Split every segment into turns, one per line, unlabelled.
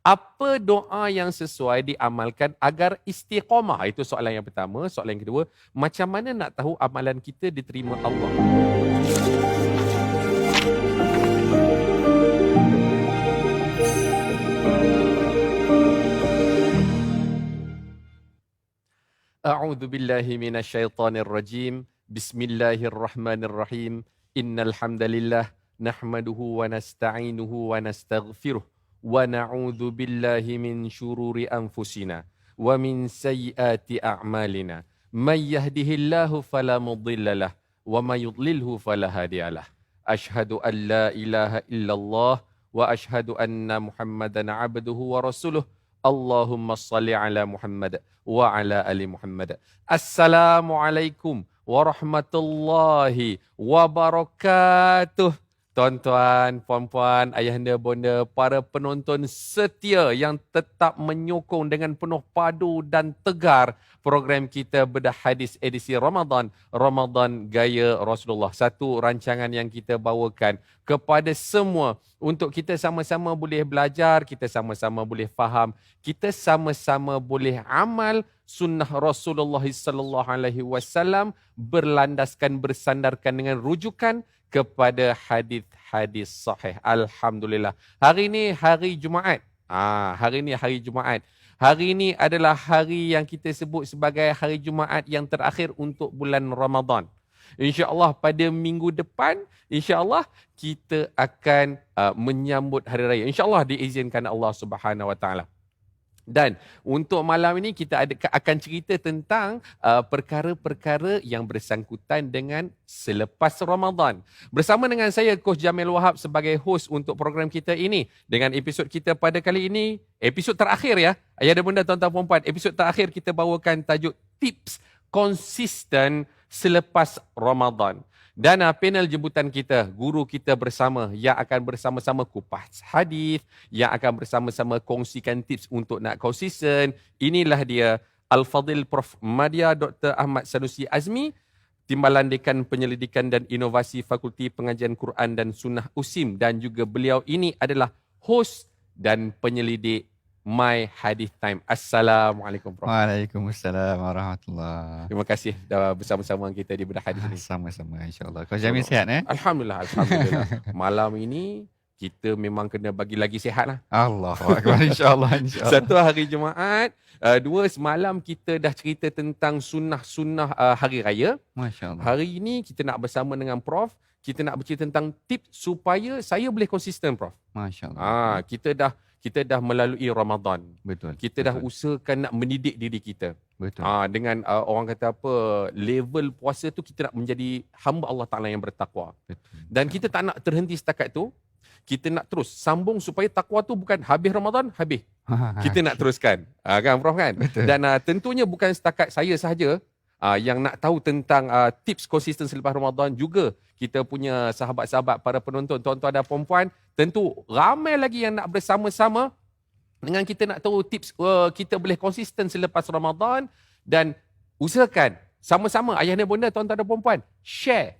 Apa doa yang sesuai diamalkan agar istiqamah? Itu soalan yang pertama. Soalan yang kedua, macam mana nak tahu amalan kita diterima Allah? A'udzu billahi minasyaitonir rajim. Bismillahirrahmanirrahim. Innal hamdalillah nahmaduhu wa nasta'inuhu wa nastaghfiruh wa na'udzu billahi min syururi anfusina wa min sayyiati a'malina. May yahdihillahu fala mudilla lah wa may yudlilhu fala hadiyalah. Asyhadu an la ilaha illallah wa asyhadu anna Muhammadan 'abduhu wa rasuluh. Allahumma salli ala Muhammad wa ala ali Muhammad. Assalamualaikum warahmatullahi wabarakatuh. Tuan-tuan, puan-puan, ayahanda, bonda, para penonton setia yang tetap menyokong dengan penuh padu dan tegar program kita Bedah Hadis edisi Ramadan, Ramadan Gaya Rasulullah. Satu rancangan yang kita bawakan kepada semua untuk kita sama-sama boleh belajar, kita sama-sama boleh faham, kita sama-sama boleh amal sunnah Rasulullah sallallahu alaihi wasallam berlandaskan, bersandarkan dengan rujukan kepada hadis-hadis sahih. Alhamdulillah. Hari ini hari Jumaat. Hari ini hari Jumaat. Hari ini adalah hari yang kita sebut sebagai hari Jumaat yang terakhir untuk bulan Ramadan. InsyaAllah pada minggu depan, insyaAllah kita akan menyambut hari raya. InsyaAllah diizinkan Allah Subhanahu Wa Taala. Dan untuk malam ini kita akan cerita tentang perkara-perkara yang bersangkutan dengan selepas Ramadan. Bersama dengan saya Coach Jamil Wahab sebagai host untuk program kita ini. Dengan episod kita pada kali ini, episod terakhir ya. Ayah dan bunda, tuan-tuan dan puan-puan, episod terakhir kita bawakan tajuk tips konsisten selepas Ramadan. Dan panel jemputan kita, guru kita bersama yang akan bersama-sama kupas hadis, yang akan bersama-sama kongsikan tips untuk nak konsisten. Inilah dia Al-Fadhil Prof. Madya Dr. Ahmad Sanusi Azmi, Timbalan Dekan Penyelidikan dan Inovasi Fakulti Pengajian Quran dan Sunnah USIM, dan juga beliau ini adalah host dan penyelidik My Hadith Time. Assalamualaikum Prof.
Waalaikumsalam warahmatullahi.
Terima kasih dah bersama-sama kita di Bedah Hadis ini.
Sama-sama insya-Allah. Kau Jamil sihat
Alhamdulillah, alhamdulillah. Malam ini kita memang kena bagi lagi sihat lah.
Allahu akbar, insya-Allah.
Satu hari Jumaat, dua semalam kita dah cerita tentang sunnah-sunnah hari raya.
Masya-Allah.
Hari ini kita nak bersama dengan Prof, kita nak bercerita tentang tips supaya saya boleh konsisten, Prof.
Masya-Allah.
Kita dah melalui Ramadan.
Betul.
Kita dah usahakan nak mendidik diri kita.
Betul.
Dengan orang kata apa, level puasa tu kita nak menjadi hamba Allah Ta'ala yang bertakwa.
Betul.
Dan kita tak nak terhenti setakat tu. Kita nak terus sambung supaya takwa tu bukan habis Ramadan, habis. Kita nak teruskan. Kan Prof kan?
Betul.
Dan tentunya bukan setakat saya sahaja yang nak tahu tentang tips konsisten selepas Ramadan, juga kita punya sahabat-sahabat para penonton, tuan-tuan dan puan-puan, tentu ramai lagi yang nak bersama-sama dengan kita nak tahu tips kita boleh konsisten selepas Ramadan. Dan usahakan sama-sama ayah dan bunda, tuan-tuan dan puan-puan, share.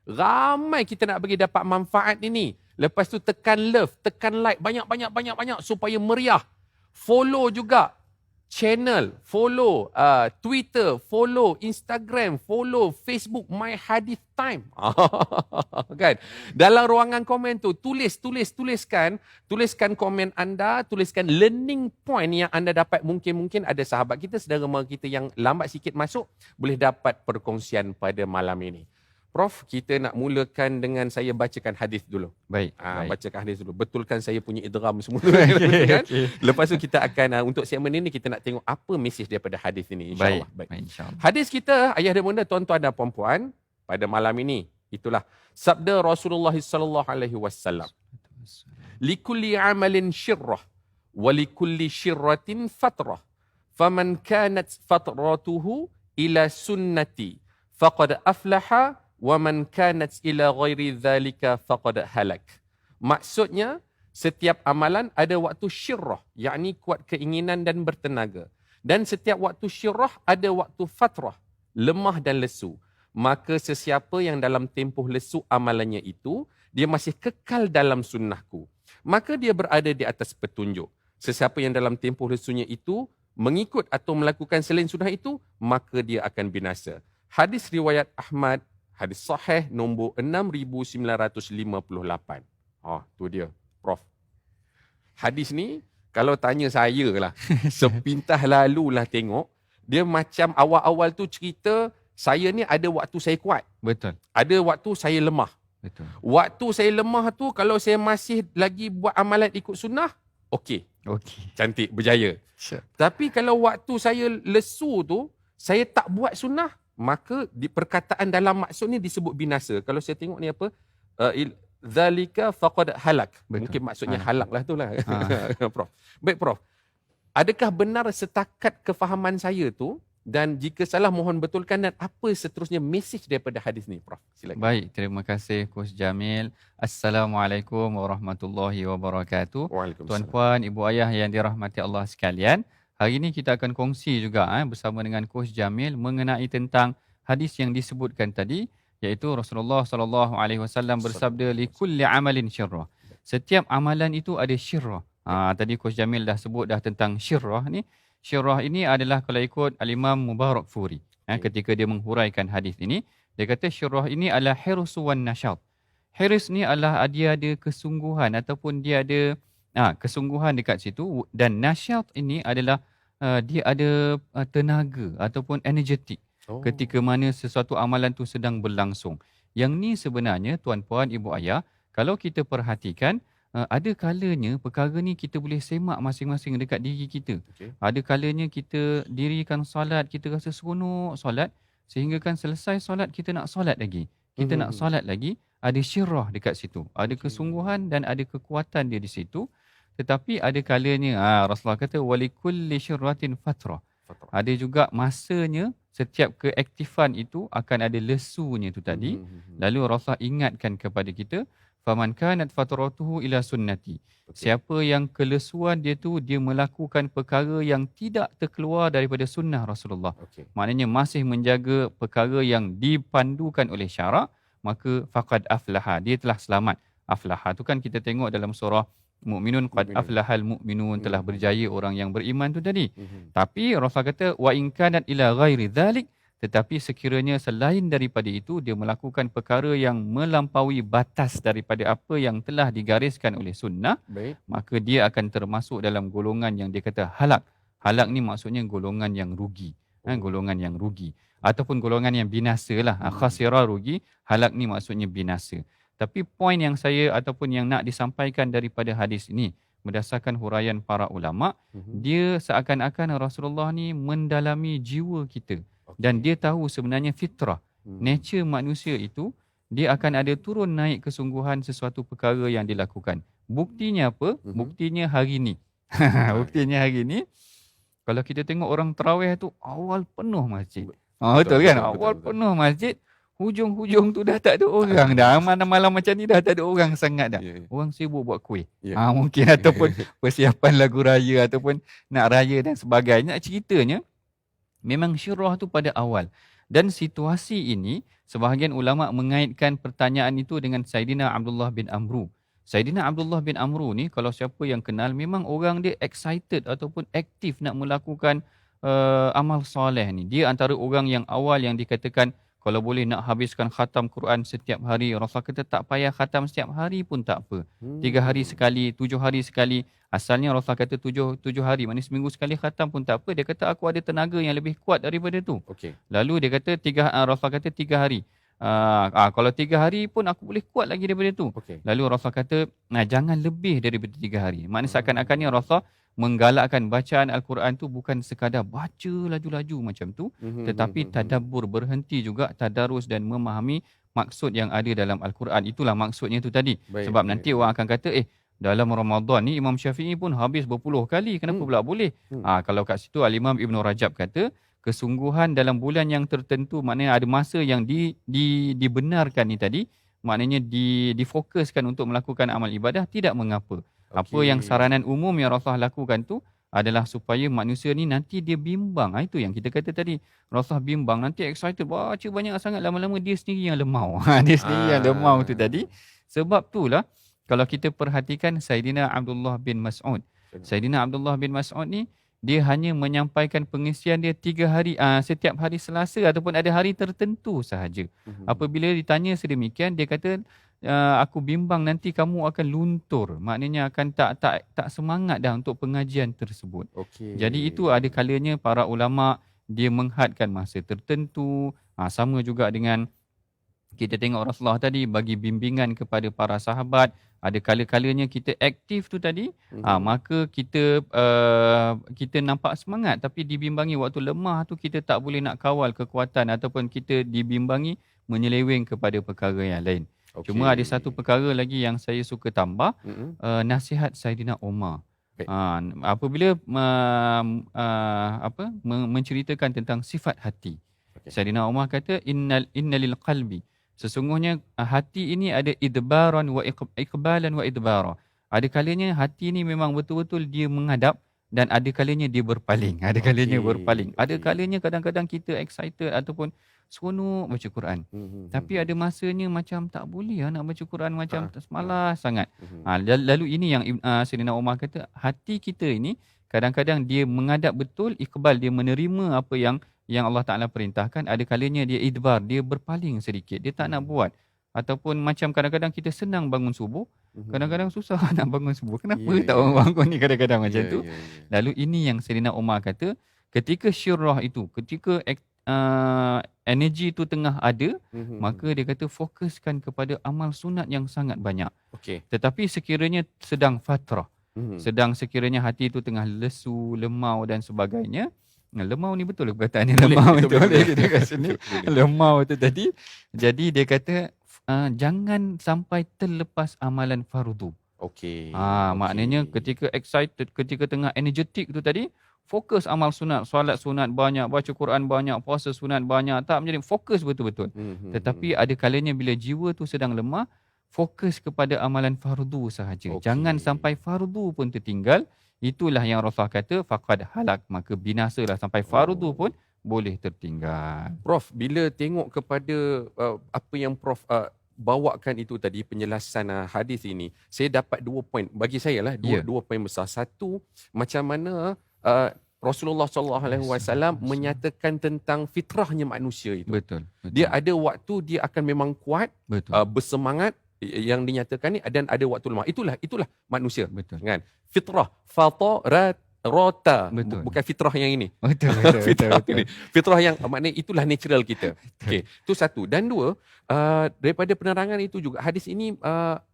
Ramai kita nak bagi dapat manfaat ini. Lepas tu tekan love, tekan like banyak supaya meriah. Follow juga channel, follow Twitter, follow Instagram, follow Facebook My Hadith Time. Kan? Dalam ruangan komen tu tuliskan komen anda, tuliskan learning point yang anda dapat. Mungkin ada sahabat kita, saudara mara kita yang lambat sikit masuk, boleh dapat perkongsian pada malam ini. Prof, kita nak mulakan dengan saya bacakan hadis dulu.
Baik.
Bacakan hadis dulu. Betulkan saya punya idgham semua. Kan? Lepas tu kita akan, untuk segmen ini kita nak tengok apa mesej daripada hadis ini. InsyaAllah. Baik.
InsyaAllah.
Hadis kita, ayah dan bunda, tuan-tuan dan puan-puan, pada malam ini, itulah sabda Rasulullah sallallahu alaihi wasallam. Likulli amalin syirrah wa likulli syirratin fatrah. Faman kanat fatratuhu ila sunnati faqad aflaha wa man kanat ila ghairi dhalika faqad halak. Maksudnya, setiap amalan ada waktu syirrah, yakni kuat keinginan dan bertenaga. Dan setiap waktu syirrah ada waktu fatrah, lemah dan lesu. Maka sesiapa yang dalam tempoh lesu amalannya itu, dia masih kekal dalam sunnahku. maka dia berada di atas petunjuk. Sesiapa yang dalam tempoh lesunya itu mengikut atau melakukan selain sunnah itu, maka dia akan binasa. Hadis riwayat Ahmad, hadis sahih nombor 6958. Tu dia, Prof. Hadis ni, kalau tanya saya lah, sepintas lalulah tengok, dia macam awal-awal tu cerita, saya ni ada waktu saya kuat.
Betul.
Ada waktu saya lemah.
Betul.
Waktu saya lemah tu, kalau saya masih lagi buat amalan ikut sunnah, okey. Cantik, berjaya.
Sure.
Tapi kalau waktu saya lesu tu, saya tak buat sunnah, maka perkataan dalam maksud ni disebut binasa. Kalau saya tengok ni apa? Zalika faqad halak.
Betul.
Mungkin maksudnya halak lah tu lah. Prof. Baik Prof. Adakah benar setakat kefahaman saya tu, dan jika salah mohon betulkan, dan apa seterusnya mesej daripada hadis ni, Prof? Silakan.
Baik, terima kasih Coach Jamil. Assalamualaikum warahmatullahi wabarakatuh.
Waalaikumsalam.
Tuan-puan, ibu ayah yang dirahmati Allah sekalian, hari ini kita akan kongsi juga bersama dengan Coach Jamil mengenai tentang hadis yang disebutkan tadi, iaitu Rasulullah SAW bersabda, likulli amalin syirrah. Setiap amalan itu ada syirrah. Tadi Coach Jamil dah sebut dah tentang syirrah ni. Syirrah ini adalah kalau ikut Al-Imam Mubarakfuri. Ketika dia menghuraikan hadis ini, dia kata syirrah ini adalah hirsu wan nasyat. Hirs ni adalah dia ada kesungguhan ataupun dia ada kesungguhan dekat situ, dan nasyat ini adalah dia ada tenaga ataupun energetik ketika mana sesuatu amalan tu sedang berlangsung. Yang ni sebenarnya tuan-puan, ibu ayah, kalau kita perhatikan, ada kalanya perkara ni kita boleh semak masing-masing dekat diri kita. Ada kalanya kita dirikan solat, kita rasa seronok solat, sehingga kan selesai solat kita nak solat lagi. Kita nak solat lagi, ada syirrah dekat situ. Ada kesungguhan dan ada kekuatan dia di situ. Tetapi ada kalanya, Rasulullah kata, walikulli syirratin fatrah. Ada juga masanya, setiap keaktifan itu akan ada lesunya tu tadi. Lalu Rasulullah ingatkan kepada kita, faman kanat fatratuhu ila sunnati. Siapa yang kelesuan dia tu, dia melakukan perkara yang tidak terkeluar daripada sunnah Rasulullah. Maknanya masih menjaga perkara yang dipandukan oleh syarak, maka faqad aflaha, dia telah selamat. Aflaha tu kan kita tengok dalam surah Mu'minun, qad aflahal mu'minun, telah berjaya orang yang beriman tu tadi. Tapi Rasulullah kata, wa in kanat ila ghairi dhalik, tetapi sekiranya selain daripada itu, dia melakukan perkara yang melampaui batas daripada apa yang telah digariskan oleh sunnah, maka dia akan termasuk dalam golongan yang dia kata halak. Halak ni maksudnya golongan yang rugi. Golongan yang rugi. Ataupun golongan yang binasa lah. Khasirah rugi, halak ni maksudnya binasa. Tapi poin yang saya ataupun yang nak disampaikan daripada hadis ini, berdasarkan huraian para ulama, dia seakan-akan Rasulullah ni mendalami jiwa kita. Dan dia tahu sebenarnya fitrah, nature manusia itu, dia akan ada turun naik kesungguhan sesuatu perkara yang dilakukan. Buktinya apa? Buktinya hari ni. Buktinya hari ni, kalau kita tengok orang tarawih tu, awal penuh masjid. Betul kan? Awal penuh masjid, hujung-hujung tu dah tak ada orang dah. Malam-malam macam ni dah tak ada orang sangat dah. Orang sibuk buat kuih. Mungkin ataupun persiapan lagu raya ataupun nak raya dan sebagainya. Ceritanya, memang syirrah tu pada awal. Dan situasi ini, sebahagian ulama mengaitkan pertanyaan itu dengan Saidina Abdullah bin Amru. Saidina Abdullah bin Amru ni, kalau siapa yang kenal, memang orang dia excited ataupun aktif nak melakukan amal soleh ni. Dia antara orang yang awal yang dikatakan, kalau boleh nak habiskan khatam Quran setiap hari. Rasulullah kata tak payah khatam setiap hari pun tak apa. 3 hari sekali, 7 hari sekali. Asalnya Rasulullah kata 7 hari, maknanya seminggu sekali khatam pun tak apa. Dia kata aku ada tenaga yang lebih kuat daripada tu. Lalu dia kata Rasulullah kata 3 hari. Kalau 3 hari pun aku boleh kuat lagi daripada tu. Lalu Rasulullah kata jangan lebih daripada 3 hari. Maknanya seakan-akannya Rasulullah menggalakkan bacaan Al-Quran tu bukan sekadar baca laju-laju macam tu, tetapi tadabbur, berhenti juga tadarus dan memahami maksud yang ada dalam Al-Quran. Itulah maksudnya tu tadi. Sebab nanti orang akan kata, dalam Ramadan ni Imam Syafi'i pun habis berpuluh kali, kenapa pula boleh? Kalau kat situ Al-Imam Ibn Rajab kata, kesungguhan dalam bulan yang tertentu, maknanya ada masa yang dibenarkan ni tadi, maknanya difokuskan untuk melakukan amal ibadah, tidak mengapa. Apa yang saranan umum yang Rasulullah lakukan tu adalah supaya manusia ni nanti dia bimbang. Itu yang kita kata tadi. Rasulullah bimbang, nanti excited, baca banyak sangat, lama-lama dia sendiri yang lemau. Dia sendiri yang lemau tu tadi. Sebab itulah kalau kita perhatikan Saidina Abdullah bin Mas'ud. Saidina Abdullah bin Mas'ud ni dia hanya menyampaikan pengisian dia 3 hari setiap hari Selasa ataupun ada hari tertentu sahaja. Apabila ditanya sedemikian, dia kata aku bimbang nanti kamu akan luntur. Maknanya akan tak semangat dah untuk pengajian tersebut. Jadi itu ada kalanya para ulama dia menghadkan masa tertentu. Sama juga dengan kita tengok Rasulullah tadi bagi bimbingan kepada para sahabat. Ada kala-kalanya kita aktif tu tadi, maka kita nampak semangat, tapi dibimbangi waktu lemah tu kita tak boleh nak kawal kekuatan ataupun kita dibimbangi menyeleweng kepada perkara yang lain. Cuma ada satu perkara lagi yang saya suka tambah, nasihat Saidina Umar. Apabila menceritakan tentang sifat hati. Saidina Umar kata innalil qalbi, sesungguhnya hati ini ada idbaran wa iqbalan wa idbara. Ada kalanya hati ni memang betul-betul dia menghadap dan ada kalanya dia berpaling. Ada kalanya berpaling. Ada kalanya kadang-kadang kita excited ataupun seronok baca Quran. Tapi ada masanya macam tak boleh nak baca Quran, macam malas sangat. Lalu ini yang Saidina Umar kata, hati kita ini kadang-kadang dia menghadap betul, iqbal, dia menerima apa yang Allah Ta'ala perintahkan. Ada kalanya dia idbar, dia berpaling sedikit, dia tak nak buat. Ataupun macam kadang-kadang kita senang bangun subuh, kadang-kadang susah nak bangun subuh. Kenapa tak orang bangun ni kadang-kadang macam tu? Lalu ini yang Saidina Umar kata, ketika syirah itu, ketika energi itu tengah ada, maka dia kata fokuskan kepada amal sunat yang sangat banyak. Tetapi sekiranya sedang fatrah, sedang sekiranya hati itu tengah lesu, lemau dan sebagainya. Lemau ni betul lah perkataannya, lemau itu boleh kita kat sini. Lemau itu tadi. Jadi dia kata jangan sampai terlepas amalan fardu. Maknanya ketika excited, ketika tengah energetik tu tadi, fokus amal sunat, solat sunat banyak, baca Quran banyak, puasa sunat banyak, tak menjadi fokus betul-betul. Tetapi ada kalanya bila jiwa tu sedang lemah, fokus kepada amalan fardu sahaja. Jangan sampai fardu pun tertinggal. Itulah yang Rasulullah kata faqad halak, maka binasalah, sampai fardu pun boleh tertinggal.
Prof, bila tengok kepada apa yang Prof bawakan itu tadi, penjelasan hadis ini, saya dapat 2 poin. Bagi saya lah dua poin besar. Satu, macam mana Rasulullah SAW menyatakan tentang fitrahnya manusia itu.
Betul.
Dia ada waktu dia akan memang kuat, bersemangat, yang dinyatakan ni, dan ada waktu lemah. Itulah manusia.
Betul.
Kan? Fitrah, rota, bukan fitrah yang ini.
Betul.
Fitrah yang maknanya itulah natural kita. Okey, itu satu. Dan dua, daripada penerangan itu juga hadis ini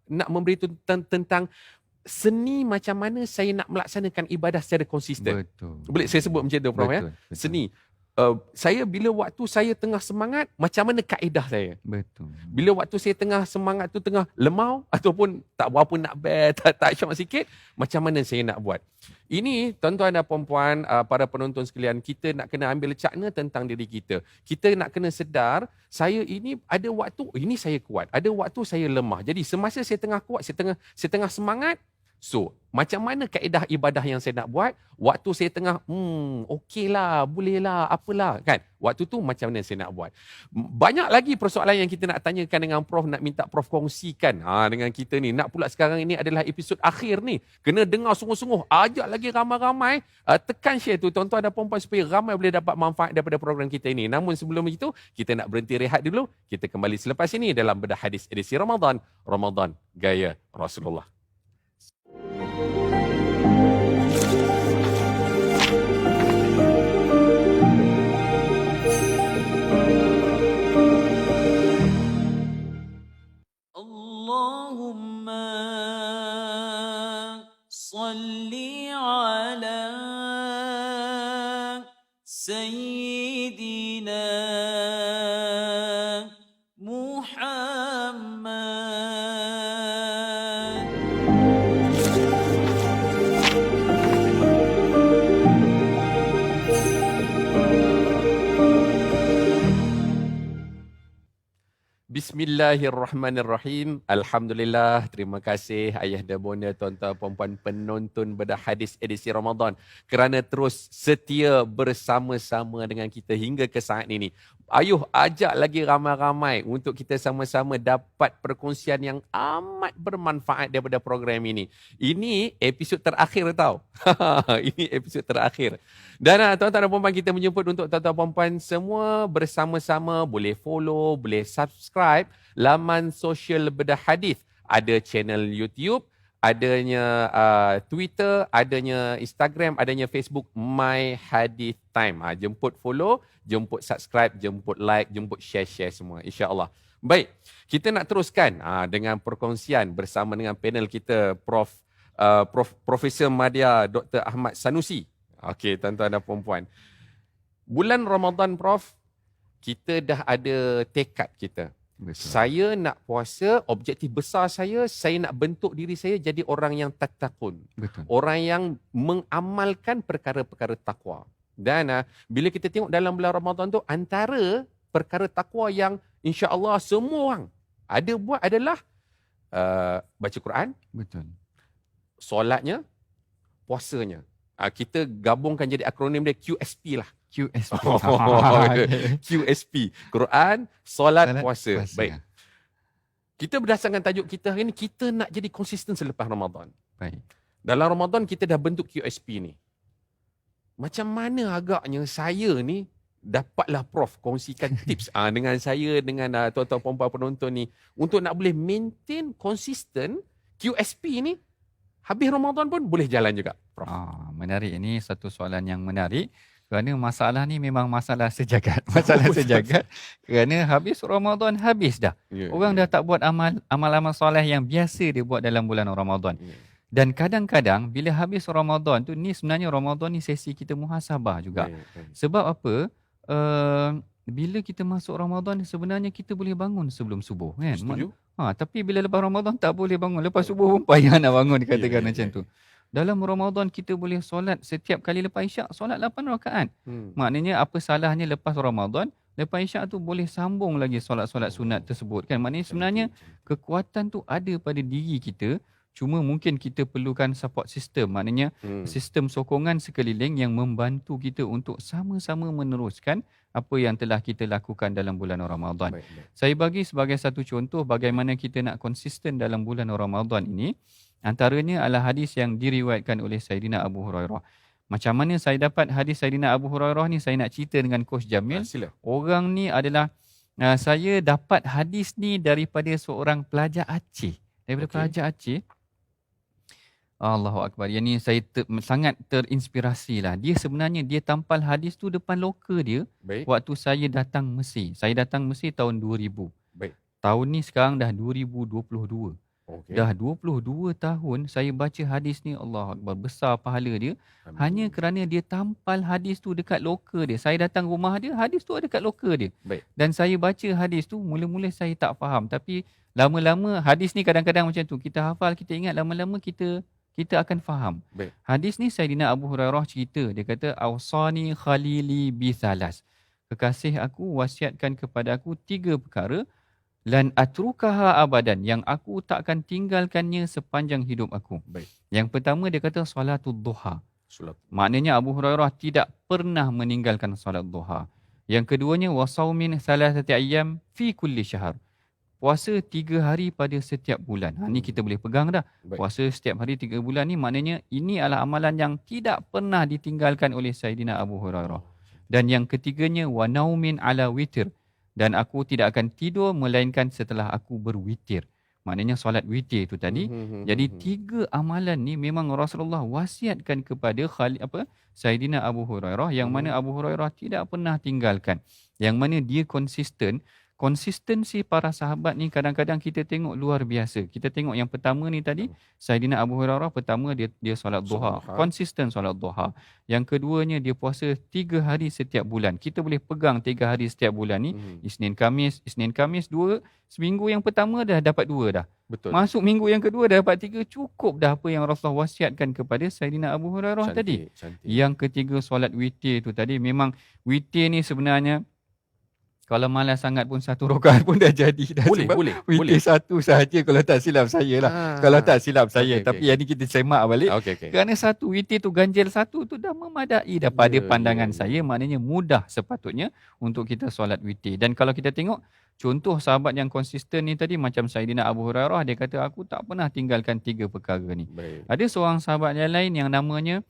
nak memberitahu tentang seni macam mana saya nak melaksanakan ibadah secara konsisten. Boleh saya sebut macam tu, Prof? Betul. Seni. Saya bila waktu saya tengah semangat, macam mana kaedah saya? Bila waktu saya tengah semangat tu tengah lemau ataupun tak berapa nak tak syok sikit, macam mana saya nak buat? Ini tuan-tuan dan puan-puan, para penonton sekalian, kita nak kena ambil cakna tentang diri kita. Kita nak kena sedar, saya ini ada waktu ini saya kuat, ada waktu saya lemah. Jadi semasa saya tengah kuat, saya tengah semangat, so, macam mana kaedah ibadah yang saya nak buat? Waktu saya tengah, okeylah, bolehlah, apalah, kan? Waktu tu macam mana saya nak buat? Banyak lagi persoalan yang kita nak tanyakan dengan Prof, nak minta Prof kongsikan dengan kita ni. Nak pula sekarang ini adalah episod akhir ni. Kena dengar sungguh-sungguh. Ajak lagi ramai-ramai. Tekan share tu, tuan-tuan dan puan-puan, supaya ramai boleh dapat manfaat daripada program kita ini. Namun sebelum itu, kita nak berhenti rehat dulu. Kita kembali selepas ini dalam Bedah Hadis edisi Ramadan. Ramadan Gaya Rasulullah.
Allahumma salli ala Sayyidina Muhammad.
Bismillahirrahmanirrahim. Alhamdulillah. Terima kasih ayah dan bonda, tuan-tuan puan-puan penonton Bedah Hadis edisi Ramadan kerana terus setia bersama-sama dengan kita hingga ke saat ini. Ayuh ajak lagi ramai-ramai untuk kita sama-sama dapat perkongsian yang amat bermanfaat daripada program ini. Ini episod terakhir tau. Ini episod terakhir. Dan tuan-tuan dan puan-puan, kita menjemput untuk tuan-tuan puan-puan semua bersama-sama boleh follow, boleh subscribe laman sosial Bedah Hadis. Ada channel YouTube, adanya Twitter, adanya Instagram, adanya Facebook, My Hadith Time. Jemput follow, jemput subscribe, jemput like, jemput share semua, insya-Allah. Baik, kita nak teruskan dengan perkongsian bersama dengan panel kita Profesor Madya Dr. Ahmad Sanusi. Okey, tuan-tuan dan puan-puan. Bulan Ramadan, Prof, kita dah ada tekad kita.
Betul.
Saya nak puasa, objektif besar saya nak bentuk diri saya jadi orang yang tattaqun.
Betul.
Orang yang mengamalkan perkara-perkara takwa. Dan bila kita tengok dalam bulan Ramadan tu, antara perkara takwa yang insya-Allah semua orang ada buat adalah baca Quran,
Betul.
solatnya, puasanya. Kita gabungkan jadi akronim dia QSP lah.
QSP.
QSP. Quran, solat,
Solat,
puasa.
puasa.
Baik. Kita berdasarkan tajuk kita hari ini, kita nak jadi konsisten selepas Ramadan.
Baik.
Dalam Ramadan kita dah bentuk QSP ni. Macam mana agaknya saya ni dapatlah Prof kongsikan tips dengan saya, dengan tuan-tuan puan-puan penonton ni untuk nak boleh maintain konsisten QSP ni habis Ramadan pun boleh jalan juga, Prof.
Menarik. Ini satu soalan yang menarik. Kerana masalah ni memang masalah sejagat. Masalah sejagat. Kerana habis Ramadan, habis dah. Orang dah tak buat amal-amal soleh yang biasa dia buat dalam bulan Ramadan. Dan kadang-kadang bila habis Ramadan tu, ni sebenarnya Ramadan ni sesi kita muhasabah juga. Sebab apa? Bila kita masuk Ramadan, sebenarnya kita boleh bangun sebelum subuh, kan?
Setuju.
Tapi bila lepas Ramadan tak boleh bangun. Lepas subuh pun payah nak bangun, dikatakan macam tu. Dalam Ramadan kita boleh solat setiap kali lepas Isyak, solat 8 rakaat. Maknanya apa salahnya lepas Ramadan, lepas Isyak tu boleh sambung lagi solat-solat sunat tersebut, kan? Maknanya sebenarnya kekuatan tu ada pada diri kita. Cuma mungkin kita perlukan support system. Maknanya sistem sokongan sekeliling yang membantu kita untuk sama-sama meneruskan apa yang telah kita lakukan dalam bulan Ramadan.
Baik.
Saya bagi sebagai satu contoh bagaimana kita nak konsisten dalam bulan Ramadan ini. Antaranya adalah hadis yang diriwayatkan oleh Sayyidina Abu Hurairah. Macam mana saya dapat hadis Sayyidina Abu Hurairah ni, saya nak cerita dengan Coach Jamil.
Sila.
Orang ni adalah, saya dapat hadis ni daripada seorang pelajar Aceh. Daripada pelajar Aceh. Allahu Akbar. Yang ni saya sangat terinspirasi lah. Dia sebenarnya dia tampal hadis tu depan loka dia.
Baik.
Waktu saya datang Mesir. Saya datang Mesir tahun 2000.
Baik.
Tahun ni sekarang dah 2022.
Okay.
Dah 22 tahun saya baca hadis ni. Allahu Akbar. Besar pahala dia. Hanya kerana dia tampal hadis tu dekat loka dia. Saya datang rumah dia, hadis tu ada dekat loka dia.
Baik.
Dan saya baca hadis tu, mula-mula saya tak faham. Tapi lama-lama hadis ni kadang-kadang macam tu. Kita hafal, kita ingat, lama-lama kita akan faham.
Baik.
Hadis ni Sayyidina Abu Hurairah cerita. Dia kata, Awsani khalili bithalas. Kekasih aku wasiatkan kepada aku 3 perkara. Lan atrukaha abadan. Yang aku tak akan tinggalkannya sepanjang hidup aku.
Baik.
Yang pertama dia kata salatul duha.
Salat.
Maknanya Abu Hurairah tidak pernah meninggalkan salat duha. Yang keduanya wasaumin salasati ayyam fi kulli syahr. Puasa 3 hari pada setiap bulan. Ni kita boleh pegang dah.
Baik.
Puasa setiap hari 3 bulan ni maknanya ini adalah amalan yang tidak pernah ditinggalkan oleh Sayyidina Abu Hurairah. Dan yang ketiganya wa naumin ala witir. Dan aku tidak akan tidur melainkan setelah aku berwitir. Maknanya solat witir tu tadi. Jadi 3 amalan ni memang Rasulullah wasiatkan kepada Sayyidina Abu Hurairah, yang mana Abu Hurairah tidak pernah tinggalkan. Yang mana dia konsisten. Konsistensi para sahabat ni kadang-kadang kita tengok luar biasa. Kita tengok yang pertama ni tadi, Sayyidina Abu Hurairah pertama dia solat duha. Konsisten solat duha. Yang keduanya dia puasa 3 hari setiap bulan. Kita boleh pegang 3 hari setiap bulan ni. Isnin Khamis 2. Seminggu yang pertama dah dapat 2 dah.
Betul.
Masuk minggu yang kedua dah dapat 3. Cukup dah apa yang Rasulullah wasiatkan kepada Sayyidina Abu Hurairah tadi.
Cantik.
Yang ketiga solat witir tu tadi. Memang witir ni sebenarnya Kalau malas sangat pun 1 rakaat pun dah jadi dah.
Boleh,
Sebab
boleh,
witir
boleh.
1 sahaja kalau tak silap saya lah. Kalau tak silap saya.
Okey,
Tapi
okey,
yang ni kita semak balik.
okey.
Kerana 1 witir tu, ganjil 1 tu dah memadai dah pada
Ya,
pandangan
ya,
saya.
ya.
Maknanya mudah sepatutnya untuk kita solat witir. Dan kalau kita tengok contoh sahabat yang konsisten ni tadi, macam Saidina Abu Hurairah, dia kata aku tak pernah tinggalkan 3 perkara ni.
Baik.
Ada seorang sahabat yang lain yang namanya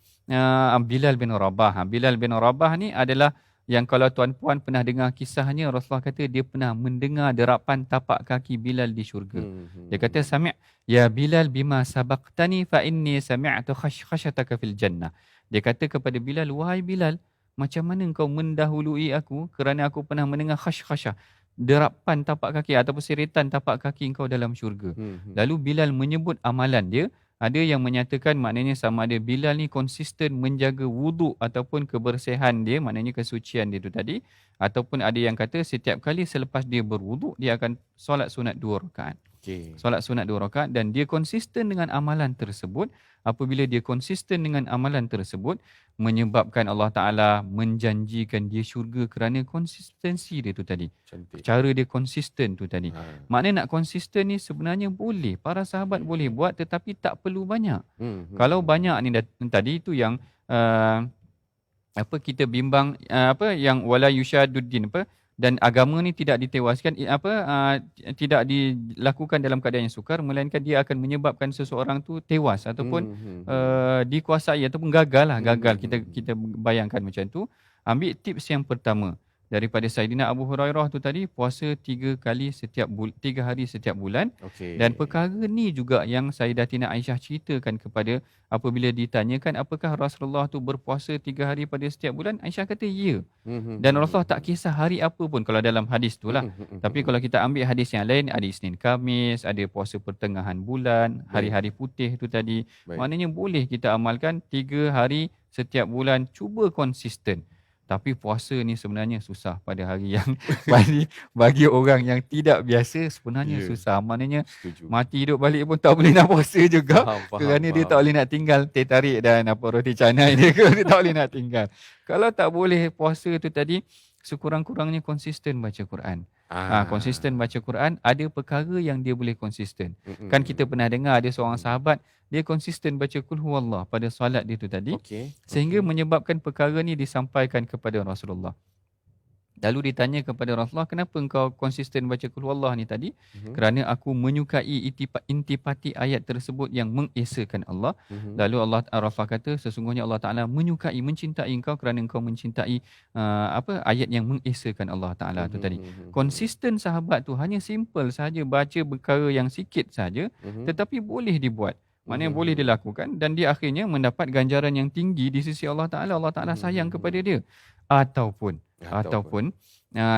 Bilal bin Rabah. Bilal bin Rabah ni adalah yang kalau tuan-puan pernah dengar kisahnya, Rasulullah kata dia pernah mendengar derapan tapak kaki Bilal di syurga. Dia kata, "Sami' ya Bilal bima sabaqtani fa inni sami'tu khashyataka fil jannah." Dia kata kepada Bilal, "Wahai Bilal, macam mana engkau mendahului aku kerana aku pernah mendengar khasyah, derapan tapak kaki ataupun siritan tapak kaki engkau dalam syurga." Lalu Bilal menyebut amalan dia. Ada yang menyatakan maknanya sama ada Bilal ni konsisten menjaga wuduk ataupun kebersihan dia, maknanya kesucian dia tu tadi. Ataupun ada yang kata setiap kali selepas dia berwuduk, dia akan solat sunat 2 rakaat.
Okey.
Solat sunat 2 rakaat dan dia konsisten dengan amalan tersebut. Apabila dia konsisten dengan amalan tersebut, menyebabkan Allah Ta'ala menjanjikan dia syurga kerana konsistensi dia tu tadi.
Cantik.
Cara dia konsisten tu tadi.
Ha.
Maknanya nak konsisten ni sebenarnya boleh. Para sahabat boleh buat tetapi tak perlu banyak.
Kalau
Kalau banyak ni tadi tu yang kita bimbang yang wala yusyaduddin dan agama ni tidak ditewaskan tidak dilakukan dalam keadaan yang sukar, melainkan dia akan menyebabkan seseorang tu tewas ataupun dikuasai ataupun gagal. Kita bayangkan macam tu. Ambil tips yang pertama daripada Saidina Abu Hurairah tu tadi, puasa 3 hari setiap bulan.
Okey.
Dan perkara ni juga yang Sayyidatina Aisyah ceritakan kepada apabila ditanyakan apakah Rasulullah tu berpuasa 3 hari pada setiap bulan, Aisyah kata ya. Dan Rasulullah tak kisah hari apa pun kalau dalam hadis tu lah. Tapi kalau kita ambil hadis yang lain, ada Isnin Khamis, ada puasa pertengahan bulan, hari-hari putih tu tadi.
Baik.
Maknanya boleh kita amalkan 3 hari setiap bulan, cuba konsisten. Tapi puasa ni sebenarnya susah pada hari yang bagi orang yang tidak biasa sebenarnya susah. Maknanya
Setuju.
mati hidup balik pun tak boleh nak puasa juga.
Faham,
Kerana dia tak boleh nak tinggal teh tarik dan roti canai dia dia tak boleh nak tinggal. Kalau tak boleh puasa tu tadi, sekurang-kurangnya konsisten baca Quran. Konsisten baca Quran, ada perkara yang dia boleh konsisten. Kan kita pernah dengar ada seorang sahabat, dia konsisten baca Qul Huwallah pada solat dia tu tadi. Sehingga menyebabkan perkara ni disampaikan kepada Rasulullah. Lalu ditanya kepada Rasulullah, kenapa engkau konsisten baca Qul Huwallah ni tadi? Kerana aku menyukai intipati ayat tersebut yang mengesakan Allah. Lalu Rasulullah kata, sesungguhnya Allah Ta'ala menyukai, mencintai engkau kerana engkau mencintai ayat yang mengesakan Allah Ta'ala tu tadi. Konsisten sahabat tu hanya simple sahaja, baca perkara yang sikit sahaja, tetapi boleh dibuat. Maknanya boleh dilakukan dan dia akhirnya mendapat ganjaran yang tinggi di sisi Allah Ta'ala. Allah Ta'ala sayang kepada dia. Ataupun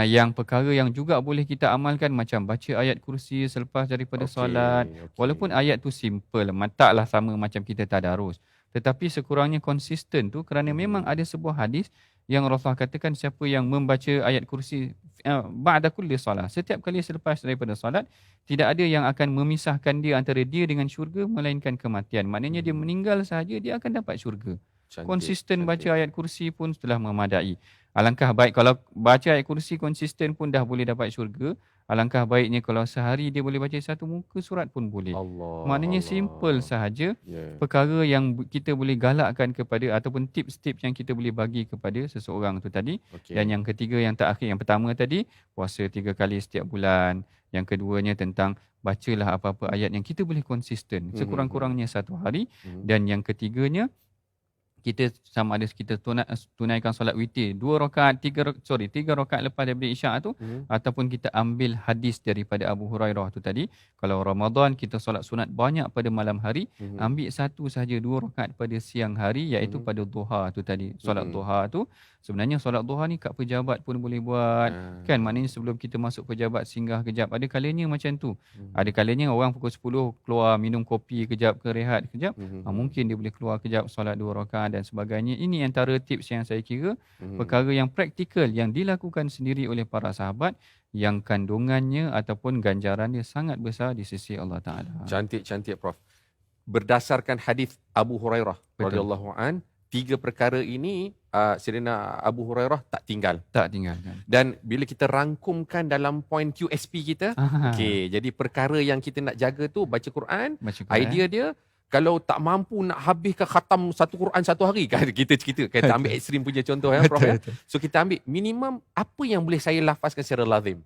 yang perkara yang juga boleh kita amalkan, macam baca ayat kursi selepas daripada solat. Walaupun ayat tu simple, taklah sama macam kita tadarus. Tetapi sekurangnya konsisten tu kerana memang ada sebuah hadis yang Rasulullah katakan siapa yang membaca ayat kursi ba'da kulli solat, setiap kali selepas daripada solat, tidak ada yang akan memisahkan dia antara dia dengan syurga melainkan kematian. Maknanya dia meninggal sahaja dia akan dapat syurga. Konsisten baca ayat kursi pun telah memadai. Alangkah baik kalau baca ayat kursi konsisten pun dah boleh dapat syurga. Alangkah baiknya kalau sehari dia boleh baca 1 muka surat pun boleh. Maknanya simple sahaja. Perkara yang kita boleh galakkan kepada ataupun tips-tips yang kita boleh bagi kepada seseorang tu tadi. Dan yang ketiga, yang terakhir, yang pertama tadi, puasa 3 kali setiap bulan. Yang keduanya tentang bacalah apa-apa ayat yang kita boleh konsisten sekurang-kurangnya 1 hari. Dan yang ketiganya, kita sama ada kita tunaikan solat witir 3 rakaat lepas daripada isyak tu, ataupun kita ambil hadis daripada Abu Hurairah tu tadi. Kalau Ramadan kita solat sunat banyak pada malam hari, ambil 1 sahaja 2 rakaat pada siang hari, iaitu pada duha tu tadi. Solat duha tu sebenarnya solat duha ni kat pejabat pun boleh buat. Kan maknanya sebelum kita masuk pejabat singgah kejap. Ada kalanya macam tu. Ada kalanya orang pukul 10 keluar minum kopi kejap ke rehat kejap. Mungkin dia boleh keluar kejap solat 2 rakaat dan sebagainya. Ini antara tips yang saya kira perkara yang praktikal yang dilakukan sendiri oleh para sahabat, yang kandungannya ataupun ganjarannya sangat besar di sisi Allah Ta'ala.
Cantik Prof. Berdasarkan hadis Abu Hurairah radhiyallahu an, tiga perkara ini Sayyidina Abu Hurairah tak tinggal.
Tak tinggalkan.
Dan bila kita rangkumkan dalam poin QSP kita, okey, jadi perkara yang kita nak jaga tu baca Quran,
Baca Quran.
idea dia kalau tak mampu nak habiskan khatam satu Quran satu hari kan, kita ambil ekstrim punya contoh ya Prof ya.
Betul.
So kita ambil minimum apa yang boleh saya lafazkan secara lazim.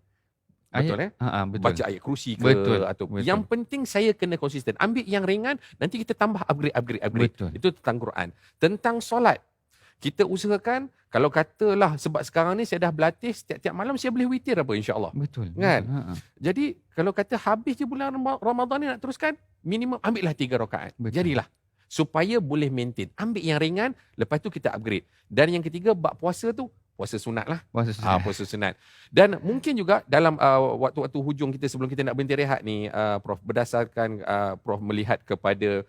Betul
Betul.
Baca ayat kursi ke
Betul.
atau
Betul.
yang penting saya kena konsisten. Ambil yang ringan, nanti kita tambah upgrade.
Betul.
Itu tentang Quran. Tentang solat, kita usahakan kalau katalah sebab sekarang ni saya dah berlatih setiap malam saya boleh witir apa insya-Allah.
Betul.
Kan?
Betul.
Jadi kalau kata habis je bulan Ramadan ni nak teruskan, minimum ambillah 3 rakaat.
Betul.
Jadilah supaya boleh maintain. Ambil yang ringan, lepas tu kita upgrade. Dan yang ketiga bab puasa tu, puasa sunat lah. Puasa sunat. Dan mungkin juga dalam waktu-waktu hujung kita sebelum kita nak berhenti rehat ni, Prof, berdasarkan Prof melihat kepada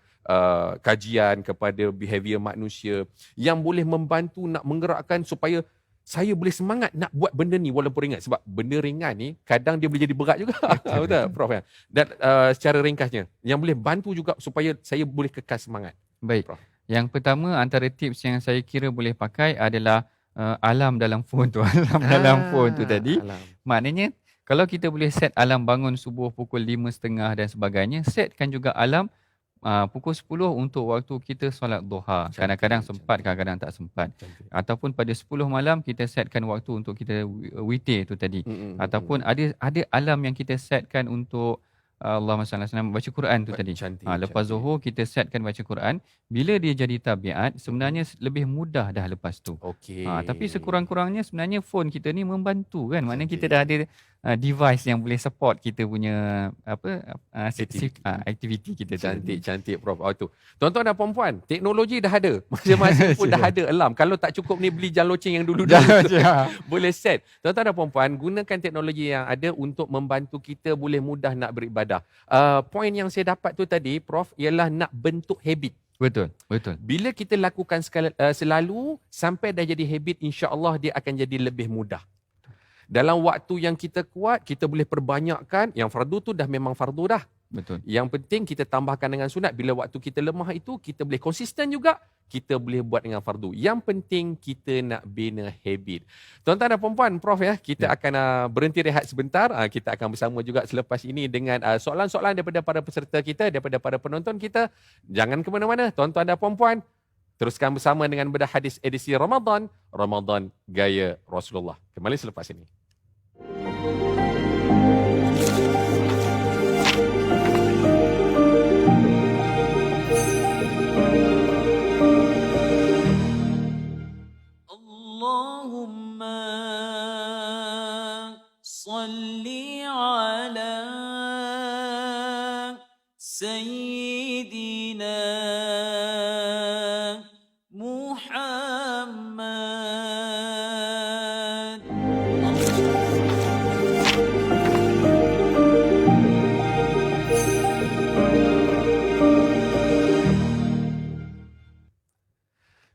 kajian, kepada behavior manusia yang boleh membantu nak menggerakkan supaya saya boleh semangat nak buat benda ni walaupun ringan. Sebab benda ringan ni kadang dia boleh jadi berat juga. Betul, Prof ya? Dan secara ringkasnya, yang boleh bantu juga supaya saya boleh kekal semangat.
Baik.
Prof.
Yang pertama antara tips yang saya kira boleh pakai adalah alam dalam phone tu. Dalam phone tu tadi.
Alam.
Maknanya kalau kita boleh set alam bangun subuh pukul 5.30 dan sebagainya, setkan juga alam pukul 10 untuk waktu kita solat duha. Kadang-kadang sempat, kadang-kadang tak sempat. Ataupun pada 10 malam kita setkan waktu untuk kita witir tu tadi. Ataupun ada alam yang kita setkan untuk Allahumma salli alaihi wasallam baca Quran tu tadi. Lepas zuhur kita setkan baca Quran. Bila dia jadi tabiat, sebenarnya lebih mudah dah lepas tu.
Okey.
Tapi sekurang-kurangnya sebenarnya phone kita ni membantu kan. Maknanya kita dah ada device yang boleh support kita punya aktiviti kita tu.
Cantik Prof. Tu. Tuan-tuan dan puan-puan, teknologi dah ada. Masing-masing pun dah ada alarm. Kalau tak cukup ni beli jaloceng yang dulu boleh set. Tuan-tuan dan puan-puan, gunakan teknologi yang ada untuk membantu kita boleh mudah nak beribadah. Poin yang saya dapat tu tadi Prof ialah nak bentuk habit.
Betul.
Bila kita lakukan selalu sampai dah jadi habit, insya-Allah dia akan jadi lebih mudah. Dalam waktu yang kita kuat, kita boleh perbanyakkan. Yang fardu tu dah memang fardu dah.
Betul.
Yang penting kita tambahkan dengan sunat. Bila waktu kita lemah itu, kita boleh konsisten juga. Kita boleh buat dengan fardu. Yang penting kita nak bina habit. Tuan-tuan dan puan-puan, Prof ya, kita akan berhenti rehat sebentar. Kita akan bersama juga selepas ini dengan soalan-soalan daripada para peserta kita, daripada para penonton kita. Jangan ke mana-mana, tuan-tuan dan puan-puan. Teruskan bersama dengan bedah hadis edisi Ramadan. Ramadan Gaya Rasulullah. Kembali selepas ini.
Allahumma salli ala Sayyidina Muhammad.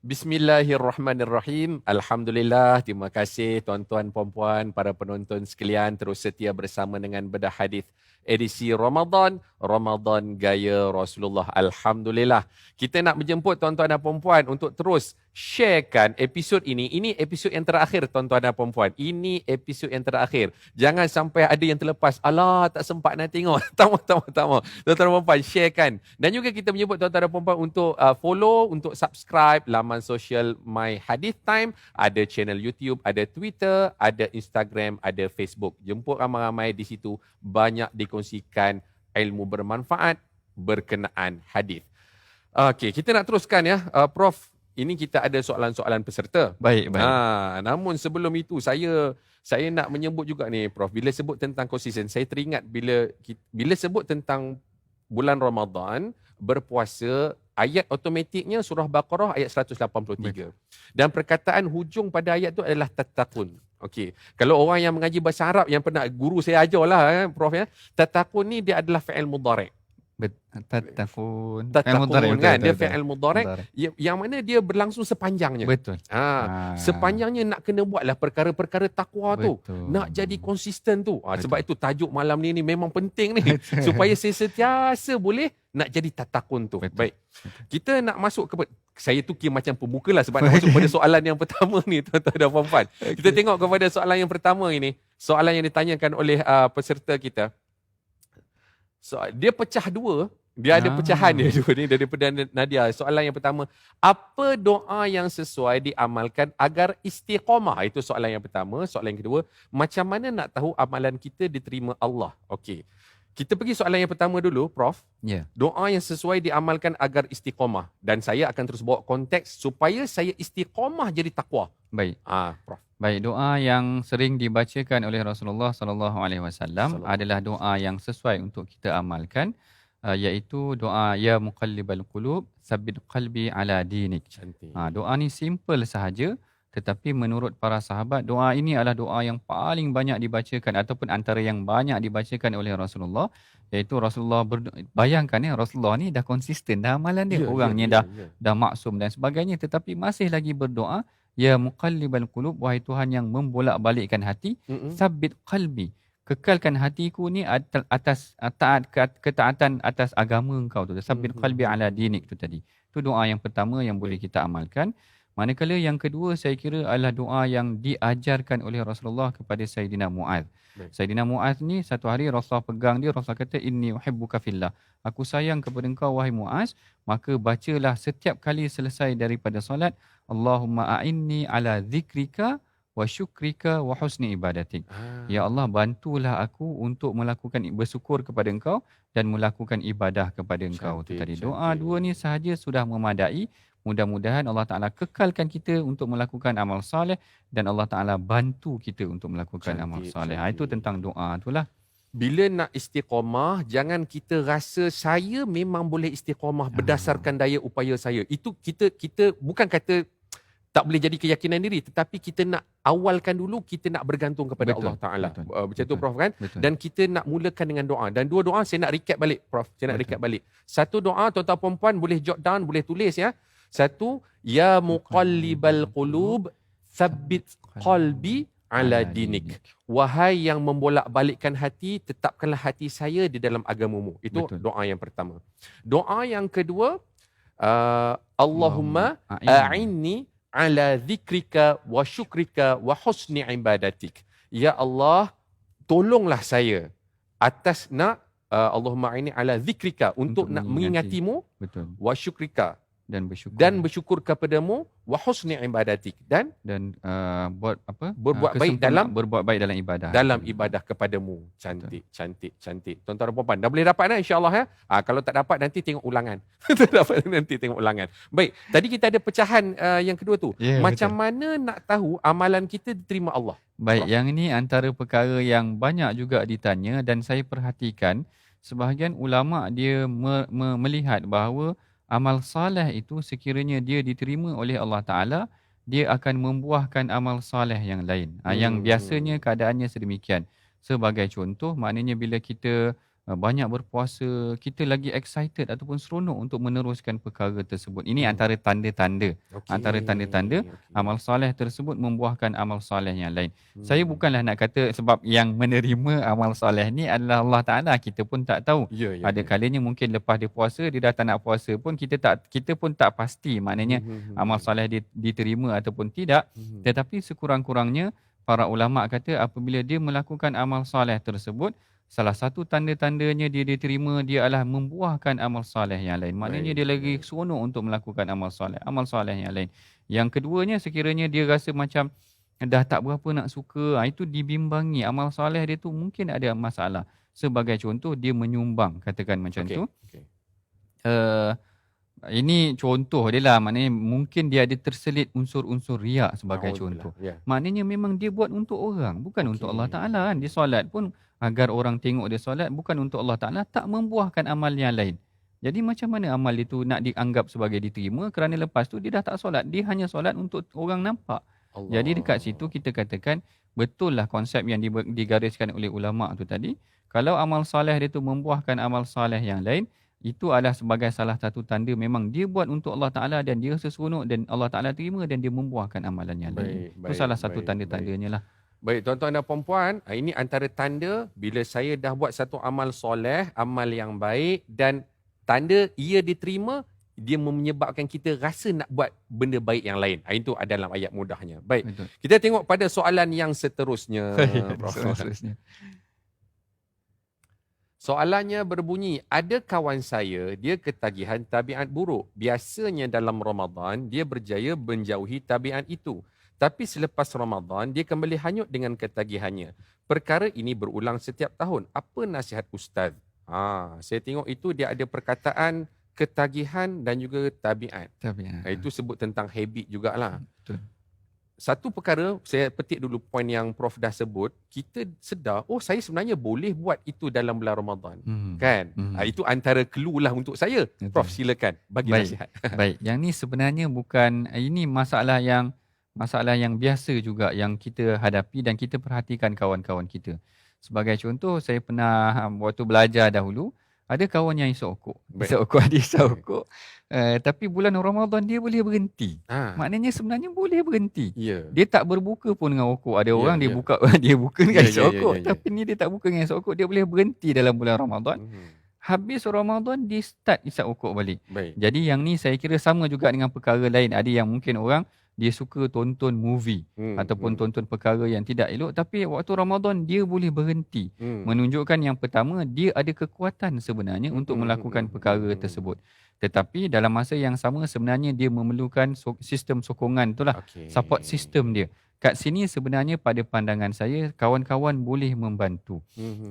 Bismillahirrahmanirrahim. Alhamdulillah, terima kasih tuan-tuan, puan-puan, para penonton sekalian terus setia bersama dengan bedah hadis edisi Ramadan, Ramadan Gaya Rasulullah. Alhamdulillah. Kita nak menjemput tuan-tuan dan puan-puan untuk terus sharekan episod ini. Ini episod yang terakhir tuan-tuan dan puan-puan. Ini episod yang terakhir. Jangan sampai ada yang terlepas. Alah, tak sempat nak tengok. Tak mau. Tuan-tuan dan puan-puan, sharekan. Dan juga kita menjemput tuan-tuan dan puan-puan untuk follow, untuk subscribe laman sosial My Hadith Time. Ada channel YouTube, ada Twitter, ada Instagram, ada Facebook. Jemput ramai-ramai di situ. Banyak dikongsikan ilmu bermanfaat berkenaan hadis. Okey, kita nak teruskan ya. Prof, ini kita ada soalan-soalan peserta.
Baik.
Namun sebelum itu saya nak menyebut juga ni Prof, bila sebut tentang konsisten, saya teringat bila sebut tentang bulan Ramadan, berpuasa, ayat automatiknya surah Baqarah ayat 183. Betul. Dan perkataan hujung pada ayat tu adalah tattaqun. Okey. Kalau orang yang mengaji bahasa Arab yang pernah guru saya ajarlah Prof ya, tattaqun ni dia adalah fi'il mudhari'. Tattaqun kan, dia fi'il mudhari' yang mana dia berlangsung sepanjangnya.
Betul.
Sepanjangnya nak kena buatlah perkara-perkara takwa tu. Nak jadi konsisten tu. Sebab itu tajuk malam ni memang penting ni supaya saya sentiasa boleh nak jadi tattaqun tu. Betul. Baik. Kita nak masuk saya tu kira macam pembuka lah sebab nak masuk pada soalan yang pertama ni tuan-tuan dan puan-puan. Kita tengok kepada soalan yang pertama ini. Soalan yang ditanyakan oleh peserta kita. Dia pecah dua. Dia ada pecahan dia dua ni daripada Nadia. Soalan yang pertama, apa doa yang sesuai diamalkan agar istiqamah? Itu soalan yang pertama. Soalan yang kedua, macam mana nak tahu amalan kita diterima Allah? Okey. Kita pergi soalan yang pertama dulu, Prof.
Ya.
Doa yang sesuai diamalkan agar istiqamah. Dan saya akan terus bawa konteks supaya saya istiqamah jadi takwa.
Baik.
Prof.
Baik, doa yang sering dibacakan oleh Rasulullah sallallahu alaihi wasallam adalah doa yang sesuai untuk kita amalkan, iaitu doa ya muqallibal qulub tsabbit qalbi ala dinik.
Cantik.
Doa ni simple sahaja, tetapi menurut para sahabat doa ini adalah doa yang paling banyak dibacakan ataupun antara yang banyak dibacakan oleh Rasulullah, iaitu Rasulullah bayangkan Rasulullah ni dah konsisten dah amalan dia, orangnya dah maksum dan sebagainya, tetapi masih lagi berdoa ya muqallibal qulub, wahai Tuhan yang membolak-balikkan hati, sabbit qalbi, kekalkan hatiku ni atas ketaatan atas agama engkau tu, sabbit qalbi ala dinik tu tadi. Itu doa yang pertama yang boleh kita amalkan. Manakala yang kedua saya kira adalah doa yang diajarkan oleh Rasulullah kepada Sayyidina Mu'adz. Sayyidina Mu'adz ni satu hari Rasulullah pegang dia, Rasulullah kata inni uhibbuka fillah. Aku sayang kepada engkau wahai Mu'adz, maka bacalah setiap kali selesai daripada solat, Allahumma a'inni ala zikrika wa syukrika wa husni ibadatik. Ya Allah, bantulah aku untuk melakukan bersyukur kepada engkau dan melakukan ibadah kepada engkau. Itu tadi. Doa dua ni sahaja sudah memadai. Mudah-mudahan Allah Ta'ala kekalkan kita untuk melakukan amal soleh dan Allah Ta'ala bantu kita untuk melakukan amal soleh. Itu tentang doa itulah.
Bila nak istiqamah, jangan kita rasa saya memang boleh istiqamah berdasarkan daya upaya saya. Itu kita bukan kata tak boleh jadi keyakinan diri, tetapi kita nak awalkan dulu, kita nak bergantung kepada Allah Ta'ala. Macam tu Prof kan?
Betul.
Dan kita nak mulakan dengan doa. Dan dua doa saya nak recap balik Prof. Saya nak recap balik. Satu doa, tuan-tuan perempuan boleh jot down, boleh tulis ya. Satu, ya muqallibal qulub tsabbit qalbi ala dinik. Wahai yang membolak-balikkan hati, tetapkanlah hati saya di dalam agamamu. Itu doa yang pertama. Doa yang kedua, Allahumma a'inni ala zikrika wa syukrika wa husni ibadatik. Ya Allah, tolonglah saya atas Allahumma a'inni ala zikrika, untuk nak mengingatimu, wa syukrika, dan bersyukur kepadamu, wa husni ibadatik, dan berbuat baik dalam ibadah kepadamu. Cantik. Tuan-tuan dan puan-puan, dah boleh dapat insya-Allah ya. Kalau tak dapat nanti tengok ulangan. Baik, tadi kita ada pecahan yang kedua tu. Macam mana nak tahu amalan kita diterima Allah?
Baik, yang ini antara perkara yang banyak juga ditanya dan saya perhatikan sebahagian ulama dia melihat bahawa amal saleh itu sekiranya dia diterima oleh Allah Ta'ala, dia akan membuahkan amal saleh yang lain. Yang biasanya keadaannya sedemikian. Sebagai contoh, maknanya bila kita banyak berpuasa, kita lagi excited ataupun seronok untuk meneruskan perkara tersebut. Ini antara tanda-tanda. Antara tanda-tanda amal soleh tersebut membuahkan amal soleh yang lain. Saya bukanlah nak kata sebab yang menerima amal soleh ni adalah Allah Ta'ala. Kita pun tak tahu. Ada kalanya mungkin lepas dia puasa, dia dah tak nak puasa pun, kita pun tak pasti maknanya amal soleh dia diterima ataupun tidak. Tetapi sekurang-kurangnya para ulama kata apabila dia melakukan amal soleh tersebut, salah satu tanda-tandanya dia diterima, dia adalah membuahkan amal soleh yang lain. Maknanya dia lagi seronok untuk melakukan amal soleh yang lain. Yang keduanya, sekiranya dia rasa macam dah tak berapa nak suka, itu dibimbangi. Amal soleh dia tu mungkin ada masalah. Sebagai contoh, dia menyumbang, katakan macam tu. Ini contoh dia lah, maknanya mungkin dia ada terselit unsur-unsur riak sebagai contoh. Maknanya memang dia buat untuk orang, bukan untuk Allah Ta'ala kan. Dia solat pun agar orang tengok dia solat, bukan untuk Allah Ta'ala, tak membuahkan amal yang lain. Jadi macam mana amal itu nak dianggap sebagai diterima, kerana lepas tu dia dah tak solat, dia hanya solat untuk orang nampak. Jadi dekat situ kita katakan, betul lah konsep yang digariskan oleh ulama' tu tadi. Kalau amal soleh dia tu membuahkan amal soleh yang lain, itu adalah sebagai salah satu tanda memang dia buat untuk Allah Ta'ala dan dia seronok dan Allah Ta'ala terima dan dia membuahkan amalan yang lain. Itu salah satu tanda-tandanya lah.
Baik, tuan-tuan dan puan-puan, ini antara tanda bila saya dah buat satu amal soleh, amal yang baik, dan tanda ia diterima, dia menyebabkan kita rasa nak buat benda baik yang lain. Itu ada dalam ayat mudahnya. Baik.
Betul.
Kita tengok pada soalan yang seterusnya. Prof.
Seterusnya.
Soalannya berbunyi, ada kawan saya, dia ketagihan tabiat buruk. Biasanya dalam Ramadan, dia berjaya menjauhi tabiat itu. Tapi selepas Ramadan, dia kembali hanyut dengan ketagihannya. Perkara ini berulang setiap tahun. Apa nasihat Ustaz? Saya tengok itu dia ada perkataan ketagihan dan juga tabiat. Itu sebut tentang habit jugalah.
Betul.
Satu perkara, saya petik dulu poin yang Prof dah sebut, kita sedar, saya sebenarnya boleh buat itu dalam bulan Ramadan. Kan? Itu antara clue lah untuk saya.
Betul.
Prof, silakan bagi nasihat.
Baik, yang ni sebenarnya bukan, ini masalah yang biasa juga yang kita hadapi dan kita perhatikan kawan-kawan kita. Sebagai contoh, saya pernah waktu belajar dahulu, ada kawan yang isap okok. Dia isap okok. Tapi bulan Ramadan dia boleh berhenti. Maknanya sebenarnya boleh berhenti.
Yeah.
Dia tak berbuka pun dengan okok. Ada orang dia buka dia buka dengan isap okok. Tapi ni dia tak buka dengan isap okok. Dia boleh berhenti dalam bulan Ramadan. Habis Ramadan dia start isap okok balik. Jadi yang ni saya kira sama juga dengan perkara lain. Ada yang mungkin orang dia suka tonton movie ataupun tonton perkara yang tidak elok, tapi waktu Ramadan dia boleh berhenti. Menunjukkan yang pertama, dia ada kekuatan sebenarnya untuk melakukan perkara tersebut. Tetapi dalam masa yang sama sebenarnya dia memerlukan sistem sokongan itulah, support system dia. Kat sini sebenarnya pada pandangan saya kawan-kawan boleh membantu.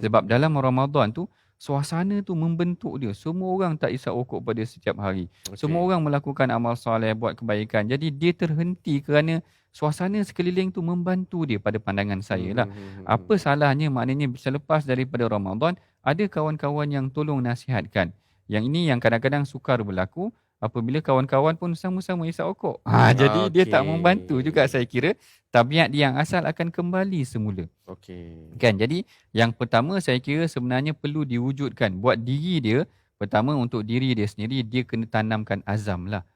Sebab dalam Ramadan tu suasana tu membentuk dia. Semua orang tak isap okok pada setiap hari. Semua orang melakukan amal soleh, buat kebaikan. Jadi dia terhenti kerana suasana sekeliling tu membantu dia pada pandangan saya lah. Apa salahnya, maknanya selepas daripada Ramadan, ada kawan-kawan yang tolong nasihatkan. Yang ini yang kadang-kadang sukar berlaku apabila kawan-kawan pun sama-sama isap okok. Jadi dia tak membantu juga, saya kira. Tabiat dia yang asal akan kembali semula. Kan? Jadi yang pertama saya kira sebenarnya perlu diwujudkan. Buat diri dia, pertama untuk diri dia sendiri, dia kena tanamkan azam lah.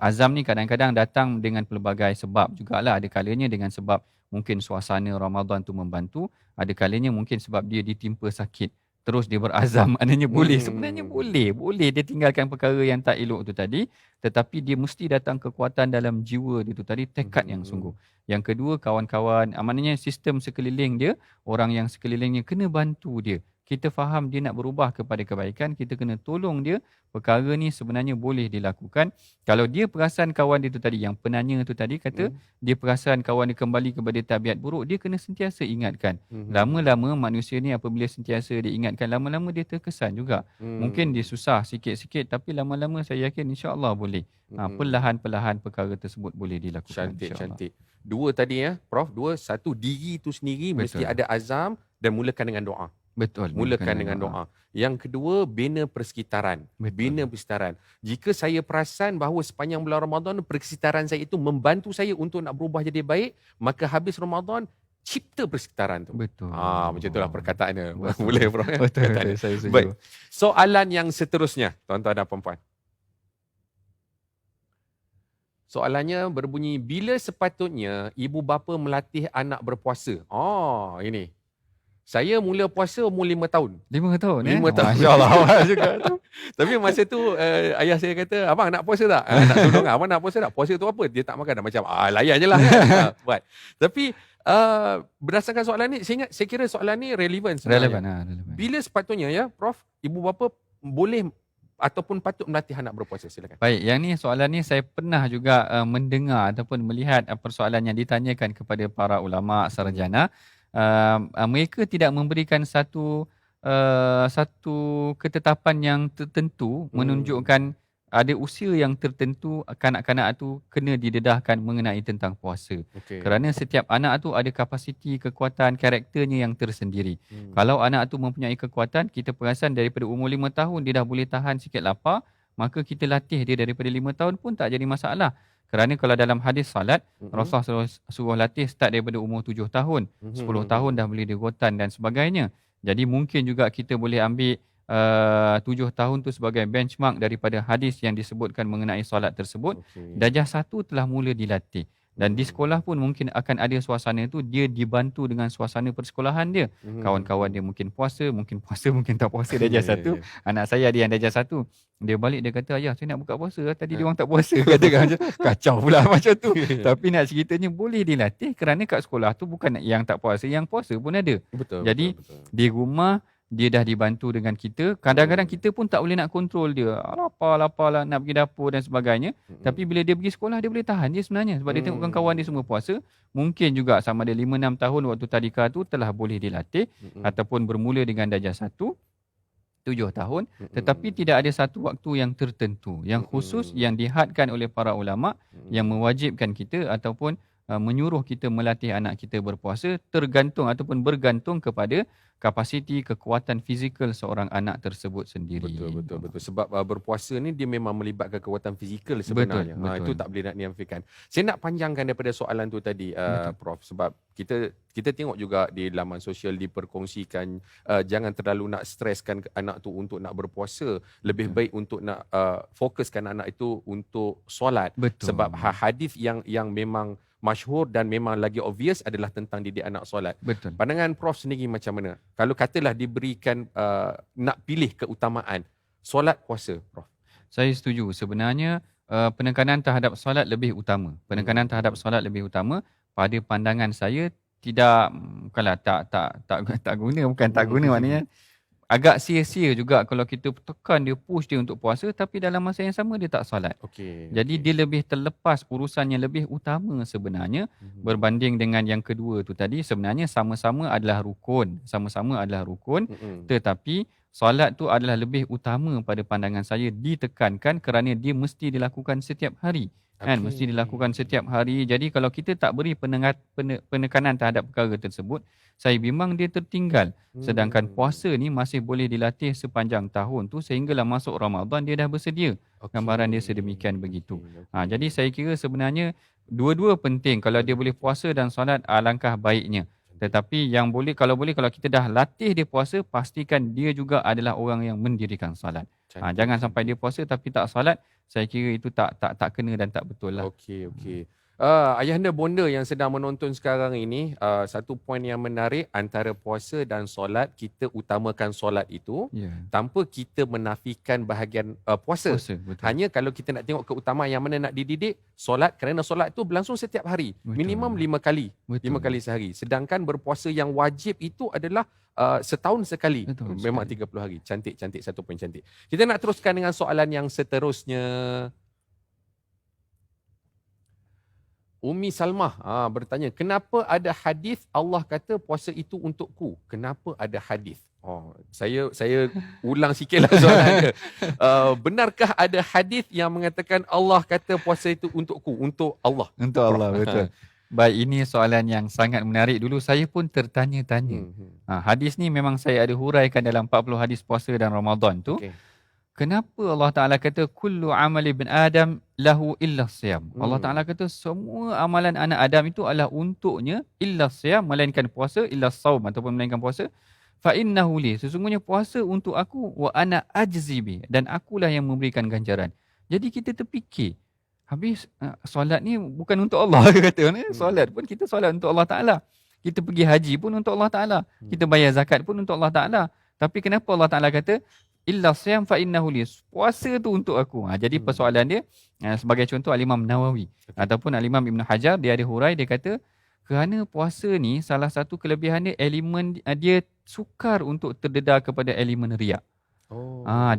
Azam ni kadang-kadang datang dengan pelbagai sebab jugalah. Ada kalanya dengan sebab mungkin suasana Ramadan tu membantu. Ada kalanya mungkin sebab dia ditimpa sakit. Terus dia berazam, maknanya boleh. Sebenarnya boleh dia tinggalkan perkara yang tak elok tu tadi, tetapi dia mesti datang kekuatan dalam jiwa dia tu tadi, tekad yang sungguh. Yang kedua, kawan-kawan, maknanya sistem sekeliling dia, orang yang sekelilingnya kena bantu dia. Kita faham dia nak berubah kepada kebaikan, kita kena tolong dia. Perkara ni sebenarnya boleh dilakukan. Kalau dia perasan kawan dia tu tadi, yang penanya tu tadi kata, dia perasan kawan dia kembali kepada tabiat buruk, dia kena sentiasa ingatkan. Lama-lama manusia ni apabila sentiasa dia ingatkan, lama-lama dia terkesan juga. Mungkin dia susah sikit-sikit, tapi lama-lama saya yakin insya-Allah boleh. Perlahan-perlahan perkara tersebut boleh dilakukan.
Cantik. Dua tadi Prof. Satu, diri itu sendiri mesti ada azam dan mulakan dengan doa.
Betul.
Mulakan dengan doa. Yang kedua, bina persekitaran. Bina persekitaran. Jika saya perasan bahawa sepanjang bulan Ramadan persekitaran saya itu membantu saya untuk nak berubah jadi baik, maka habis Ramadan cipta persekitaran tu.
Betul.
Macam itulah perkataannya. Boleh, Prof.
Betul. Saya setuju.
Baik. Soalan yang seterusnya, tuan-tuan dan puan-puan. Soalannya berbunyi, bila sepatutnya ibu bapa melatih anak berpuasa? Ini. Saya mula puasa umur 5 tahun.
5 tahun
5 tahun.
Masya-Allah, awal juga tu.
Tapi masa tu ayah saya kata, abang nak puasa tak? Nak tolong abang nak puasa tak? Puasa tu apa? Dia tak makan dah. Macam layan je lah kan. Buat. Tapi berdasarkan soalan ni, saya kira soalan ni relevan sebenarnya.
Relevan.
Bila sepatutnya Prof, ibu bapa boleh ataupun patut melatih anak berpuasa? Silakan.
Baik, yang ni soalan ni saya pernah juga mendengar ataupun melihat persoalan yang ditanyakan kepada para ulama sarjana. Mereka tidak memberikan satu ketetapan yang tertentu menunjukkan ada usia yang tertentu kanak-kanak tu kena didedahkan mengenai tentang puasa. Kerana setiap anak tu ada kapasiti, kekuatan, karakternya yang tersendiri. Kalau anak tu mempunyai kekuatan, kita perasan daripada umur 5 tahun dia dah boleh tahan sikit lapar, maka kita latih dia daripada 5 tahun pun tak jadi masalah. Kerana kalau dalam hadis salat, Rasulullah suruh latih start daripada umur 7 tahun. 10 tahun dah boleh dirotan dan sebagainya. Jadi mungkin juga kita boleh ambil 7 tahun tu sebagai benchmark daripada hadis yang disebutkan mengenai salat tersebut. Darjah 1 telah mula dilatih. Dan di sekolah pun mungkin akan ada suasana tu, dia dibantu dengan suasana persekolahan dia. Kawan-kawan dia mungkin puasa, mungkin tak puasa darjah 1. Anak saya ada yang darjah 1. Dia balik dia kata, ayah saya nak buka puasa, tadi dia orang tak puasa. Katakan macam kacau pula macam tu. Tapi nak ceritanya boleh dilatih kerana kat sekolah tu bukan yang tak puasa, yang puasa pun ada.
Betul.
Jadi di rumah dia dah dibantu dengan kita. Kadang-kadang kita pun tak boleh nak kontrol dia. Lapar lah nak pergi dapur dan sebagainya. Tapi bila dia pergi sekolah, dia boleh tahan dia sebenarnya. Sebab dia tengok kawan dia semua puasa. Mungkin juga sama ada 5-6 tahun waktu tadika tu telah boleh dilatih. Ataupun bermula dengan darjah 1, 7 tahun. Tetapi tidak ada satu waktu yang tertentu, yang khusus, yang dihadkan oleh para ulama, yang mewajibkan kita ataupun menyuruh kita melatih anak kita berpuasa, tergantung ataupun bergantung kepada kapasiti, kekuatan fizikal seorang anak tersebut sendiri.
Betul. Sebab berpuasa ni dia memang melibatkan kekuatan fizikal sebenarnya.
Betul.
Itu tak boleh nak dinafikan. Saya nak panjangkan daripada soalan tu tadi, Prof. Sebab kita tengok juga di laman sosial diperkongsikan, jangan terlalu nak streskan anak tu untuk nak berpuasa. Lebih baik untuk nak fokuskan anak itu untuk solat.
Betul.
Sebab hadis yang memang masyhur dan memang lagi obvious adalah tentang didik anak solat.
Betul.
Pandangan Prof sendiri macam mana? Kalau katalah diberikan nak pilih keutamaan solat puasa, Prof.
Saya setuju. Sebenarnya penekanan terhadap solat lebih utama. Penekanan terhadap solat lebih utama. Pada pandangan saya tidak, bukanlah tak guna, bukan tak guna maknanya. Agak sia-sia juga kalau kita tekan dia, push dia untuk puasa tapi dalam masa yang sama dia tak solat. Jadi dia lebih terlepas, urusan yang lebih utama sebenarnya berbanding dengan yang kedua tu tadi. Sebenarnya sama-sama adalah rukun. Tetapi solat tu adalah lebih utama pada pandangan saya, ditekankan kerana dia mesti dilakukan setiap hari. Mesti dilakukan setiap hari. Jadi kalau kita tak beri penekanan terhadap perkara tersebut, saya bimbang dia tertinggal. Sedangkan puasa ni masih boleh dilatih sepanjang tahun tu sehinggalah masuk Ramadan dia dah bersedia. Gambaran dia sedemikian begitu. Jadi saya kira sebenarnya dua-dua penting. Kalau dia boleh puasa dan solat, alangkah baiknya. Tetapi kalau kita dah latih dia puasa, pastikan dia juga adalah orang yang mendirikan solat. Jangan sampai dia puasa tapi tak solat. Saya kira itu tak kena dan tak betul lah.
Okey. Ayahanda bonda yang sedang menonton sekarang ini, satu poin yang menarik, antara puasa dan solat, kita utamakan solat itu tanpa kita menafikan bahagian puasa. Hanya kalau kita nak tengok keutamaan yang mana nak dididik, solat, kerana solat itu berlangsung setiap hari. Minimum 5 kali. 5 kali sehari. Sedangkan berpuasa yang wajib itu adalah setahun sekali. Memang 30 hari. Cantik, satu poin cantik. Kita nak teruskan dengan soalan yang seterusnya. Umi Salmah bertanya, kenapa ada hadis Allah kata puasa itu untukku? Kenapa ada hadis? Saya ulang sikitlah soalan dia. Benarkah ada hadis yang mengatakan Allah kata puasa itu untukku, untuk Allah?
Untuk Allah, betul. Baik, ini soalan yang sangat menarik. Dulu saya pun tertanya-tanya. Hadis ni memang saya ada huraikan dalam 40 hadis puasa dan Ramadan tu. Kenapa Allah Ta'ala kata kullu amali bin Adam lahu illa siyam. Allah Ta'ala kata semua amalan anak Adam itu adalah untuknya, illa siyam, melainkan puasa, illa saum ataupun melainkan puasa. Fa innahu li, sesungguhnya puasa untuk aku, wa ana ajzi bi, dan akulah yang memberikan ganjaran. Jadi kita terfikir, habis solat ni bukan untuk Allah kata. Solat pun kita solat untuk Allah Ta'ala. Kita pergi haji pun untuk Allah Ta'ala. Kita bayar zakat pun untuk Allah Ta'ala. Tapi kenapa Allah Ta'ala kata illa siyam fa innahu li, puasa tu untuk aku. Jadi persoalan dia, sebagai contoh Al-Imam Nawawi ataupun Al-Imam Ibn Hajar, dia ada hurai, dia kata kerana puasa ni salah satu kelebihan dia, elemen dia sukar untuk terdedah kepada elemen riak.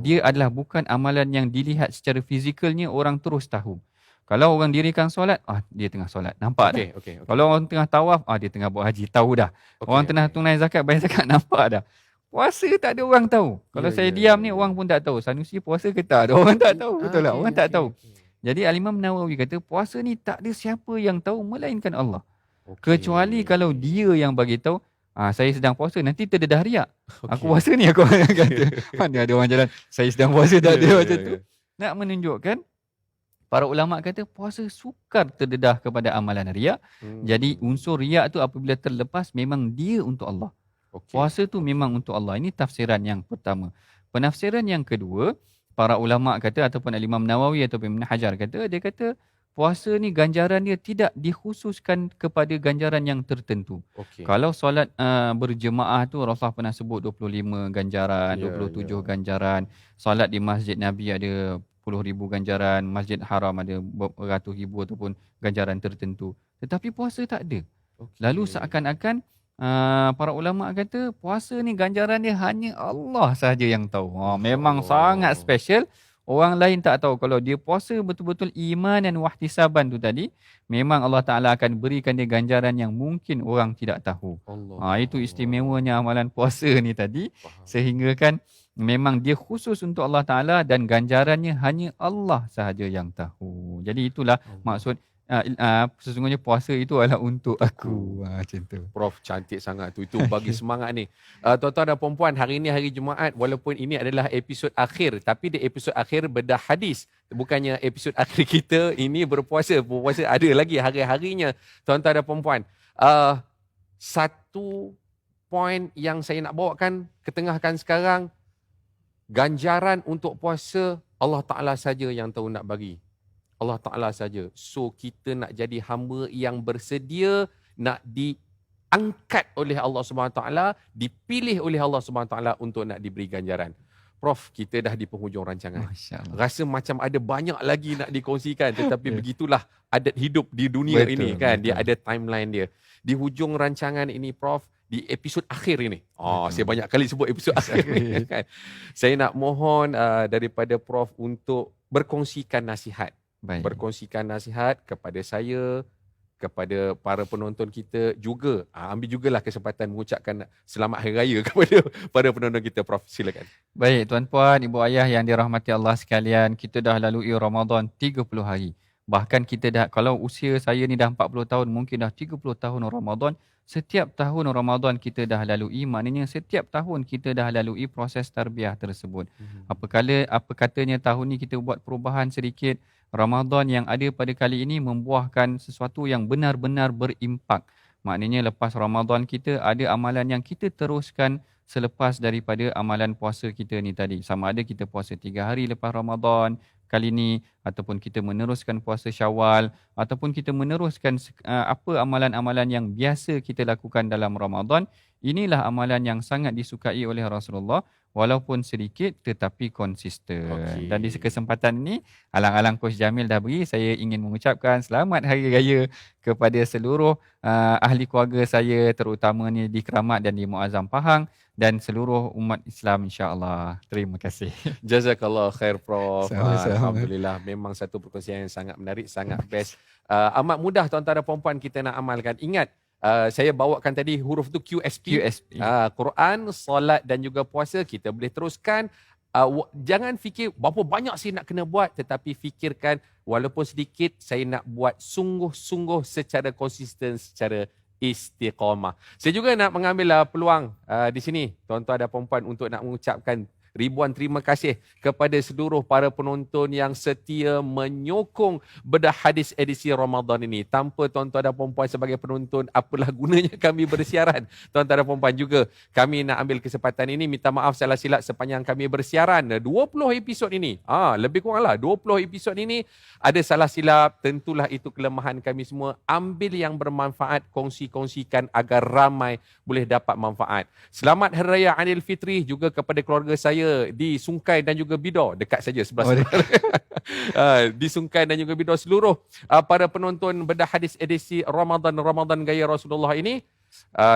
Dia adalah bukan amalan yang dilihat secara fizikalnya orang terus tahu. Kalau orang dirikan solat, dia tengah solat, nampak dah. Kalau orang tengah tawaf, dia tengah buat haji, tahu dah. Orang tengah tunai zakat, bayar zakat, nampak dah. Puasa tak ada orang tahu. Kalau saya diam ni, orang pun tak tahu. Sanusi puasa ke tak? Ada orang tak tahu. Betul tak? Orang tak tahu. Jadi Al-Imam Nawawi kata, puasa ni tak ada siapa yang tahu melainkan Allah. Kecuali kalau dia yang bagi tahu, saya sedang puasa, nanti terdedah riak. Aku puasa ni, aku kata. Mana ada orang jalan, saya sedang puasa, tak ada macam tu. Nak menunjukkan, para ulama kata puasa sukar terdedah kepada amalan riak. Jadi unsur riak tu apabila terlepas, memang dia untuk Allah. Puasa tu memang untuk Allah. Ini tafsiran yang pertama. Penafsiran yang kedua, para ulama kata ataupun Imam Nawawi ataupun Ibn Hajar kata, dia kata puasa ni ganjaran dia tidak dikhususkan kepada ganjaran yang tertentu.
Okey.
Kalau solat berjemaah tu Rasulullah pernah sebut 25 ganjaran,
Ya,
27
ya.
ganjaran. Solat di Masjid Nabi ada 10,000 ganjaran, Masjid Haram ada beratus ribu ataupun ganjaran tertentu. Tetapi puasa tak ada. Lalu
Okey.
seakan-akan para ulama kata puasa ni ganjaran dia hanya Allah sahaja yang tahu. Memang sangat
Oh.
special. Orang lain tak tahu. Kalau dia puasa betul-betul iman dan wahtisaban tu tadi, memang Allah Ta'ala akan berikan dia ganjaran yang mungkin orang tidak tahu.
Allah.
Itu istimewanya amalan puasa ni tadi.
Faham.
Sehingga kan memang dia khusus untuk Allah Ta'ala dan ganjarannya hanya Allah sahaja yang tahu. Jadi itulah
Allah.
maksud sesungguhnya puasa itu adalah untuk aku. Macam tu.
Prof, cantik sangat tu. Itu bagi semangat ni. Tuan-tuan dan puan-puan, hari ini hari Jumaat, walaupun ini adalah episod akhir, tapi di episod akhir bedah hadis. Bukannya episod akhir kita ini berpuasa. Berpuasa ada lagi hari-harinya, tuan-tuan dan puan-puan. Satu poin yang saya nak bawakan, ketengahkan sekarang, ganjaran untuk puasa, Allah Ta'ala saja yang tahu nak bagi. Allah Ta'ala saja. So, kita nak jadi hamba yang bersedia nak diangkat oleh Allah SWT, dipilih oleh Allah SWT untuk nak diberi ganjaran. Prof, kita dah di penghujung rancangan.
Masya Allah.
Rasa macam ada banyak lagi nak dikongsikan, tetapi begitulah adat hidup di dunia ini kan. Dia ada timeline dia. Di hujung rancangan ini, Prof, di episod akhir ini. Saya banyak kali sebut episod akhir ni kan. Saya nak mohon daripada Prof untuk berkongsikan nasihat.
Baik.
Berkongsikan nasihat kepada saya, kepada para penonton kita juga. Ambil jugalah kesempatan mengucapkan selamat hari raya kepada para penonton kita. Prof, silakan.
Baik, tuan-puan, ibu ayah yang dirahmati Allah sekalian, kita dah lalui Ramadan 30 hari. Bahkan kita dah, kalau usia saya ni dah 40 tahun, mungkin dah 30 tahun Ramadan. Setiap tahun Ramadan kita dah lalui, maknanya setiap tahun kita dah lalui proses tarbiyah tersebut. Apa katanya tahun ni kita buat perubahan sedikit, Ramadan yang ada pada kali ini membuahkan sesuatu yang benar-benar berimpak. Maknanya lepas Ramadan kita ada amalan yang kita teruskan selepas daripada amalan puasa kita ni tadi. Sama ada kita puasa 3 hari lepas Ramadan kali ni, ataupun kita meneruskan puasa Syawal, ataupun kita meneruskan apa amalan-amalan yang biasa kita lakukan dalam Ramadan. Inilah amalan yang sangat disukai oleh Rasulullah, walaupun sedikit tetapi konsisten.
Okey.
Dan di kesempatan ini, alang-alang Coach Jamil dah beri, saya ingin mengucapkan selamat Hari Raya kepada seluruh ahli keluarga saya, terutamanya di Keramat dan di Muazzam Pahang, dan seluruh umat Islam, insya-Allah. Terima kasih.
Jazakallah khair, Prof.
Sama-sama.
Alhamdulillah, memang satu perkongsian yang sangat menarik, sangat best. Amat mudah tuan-tuan dan puan-puan kita nak amalkan. Ingat, saya bawakan tadi huruf tu QSP. Quran, solat dan juga puasa kita boleh teruskan. Jangan fikir berapa banyak saya nak kena buat, tetapi fikirkan walaupun sedikit saya nak buat sungguh-sungguh secara konsisten, secara istiqamah. Saya juga nak mengambil peluang di sini tuan-tuan dan puan-puan untuk nak mengucapkan ribuan terima kasih kepada seluruh para penonton yang setia menyokong bedah hadis edisi Ramadan ini. Tanpa tuan-tuan dan puan-puan sebagai penonton, apalah gunanya kami bersiaran. Tuan-tuan dan puan-puan juga, kami nak ambil kesempatan ini minta maaf salah silap sepanjang kami bersiaran 20 episod ini. Lebih kuranglah 20 episod ini ada salah silap. Tentulah itu kelemahan kami semua. Ambil yang bermanfaat, kongsi-kongsikan agar ramai boleh dapat manfaat. Selamat Hari Raya Aidilfitri juga kepada keluarga saya di Sungai dan juga Bidor, dekat saja sebelah di Sungai dan juga Bidor, seluruh para penonton bedah hadis edisi Ramadan Gaya Rasulullah ini.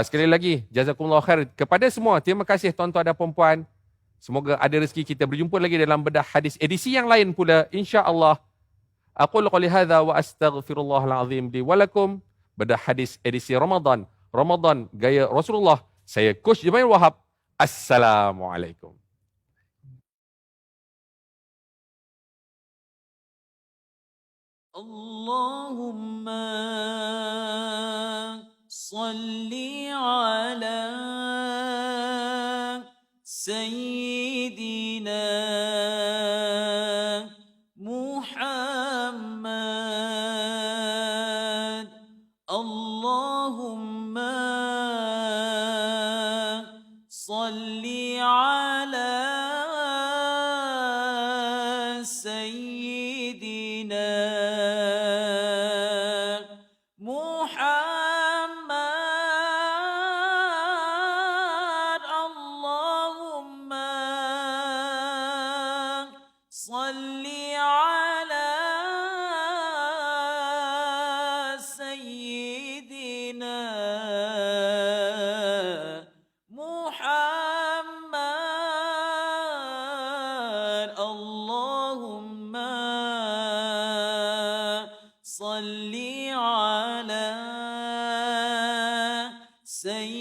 Sekali lagi jazakumullah khair kepada semua. Terima kasih tuan-tuan dan puan-puan. Semoga ada rezeki kita berjumpa lagi dalam bedah hadis edisi yang lain pula, insya-Allah. Aqulu qouli hadza wa astaghfirullahal azim li wa lakum. Bedah hadis edisi Ramadan Gaya Rasulullah. Saya Coach Jamil Wahab. Assalamualaikum.
اللهم صل على سيدنا محمد. اللهم صل على سيدنا سيدنا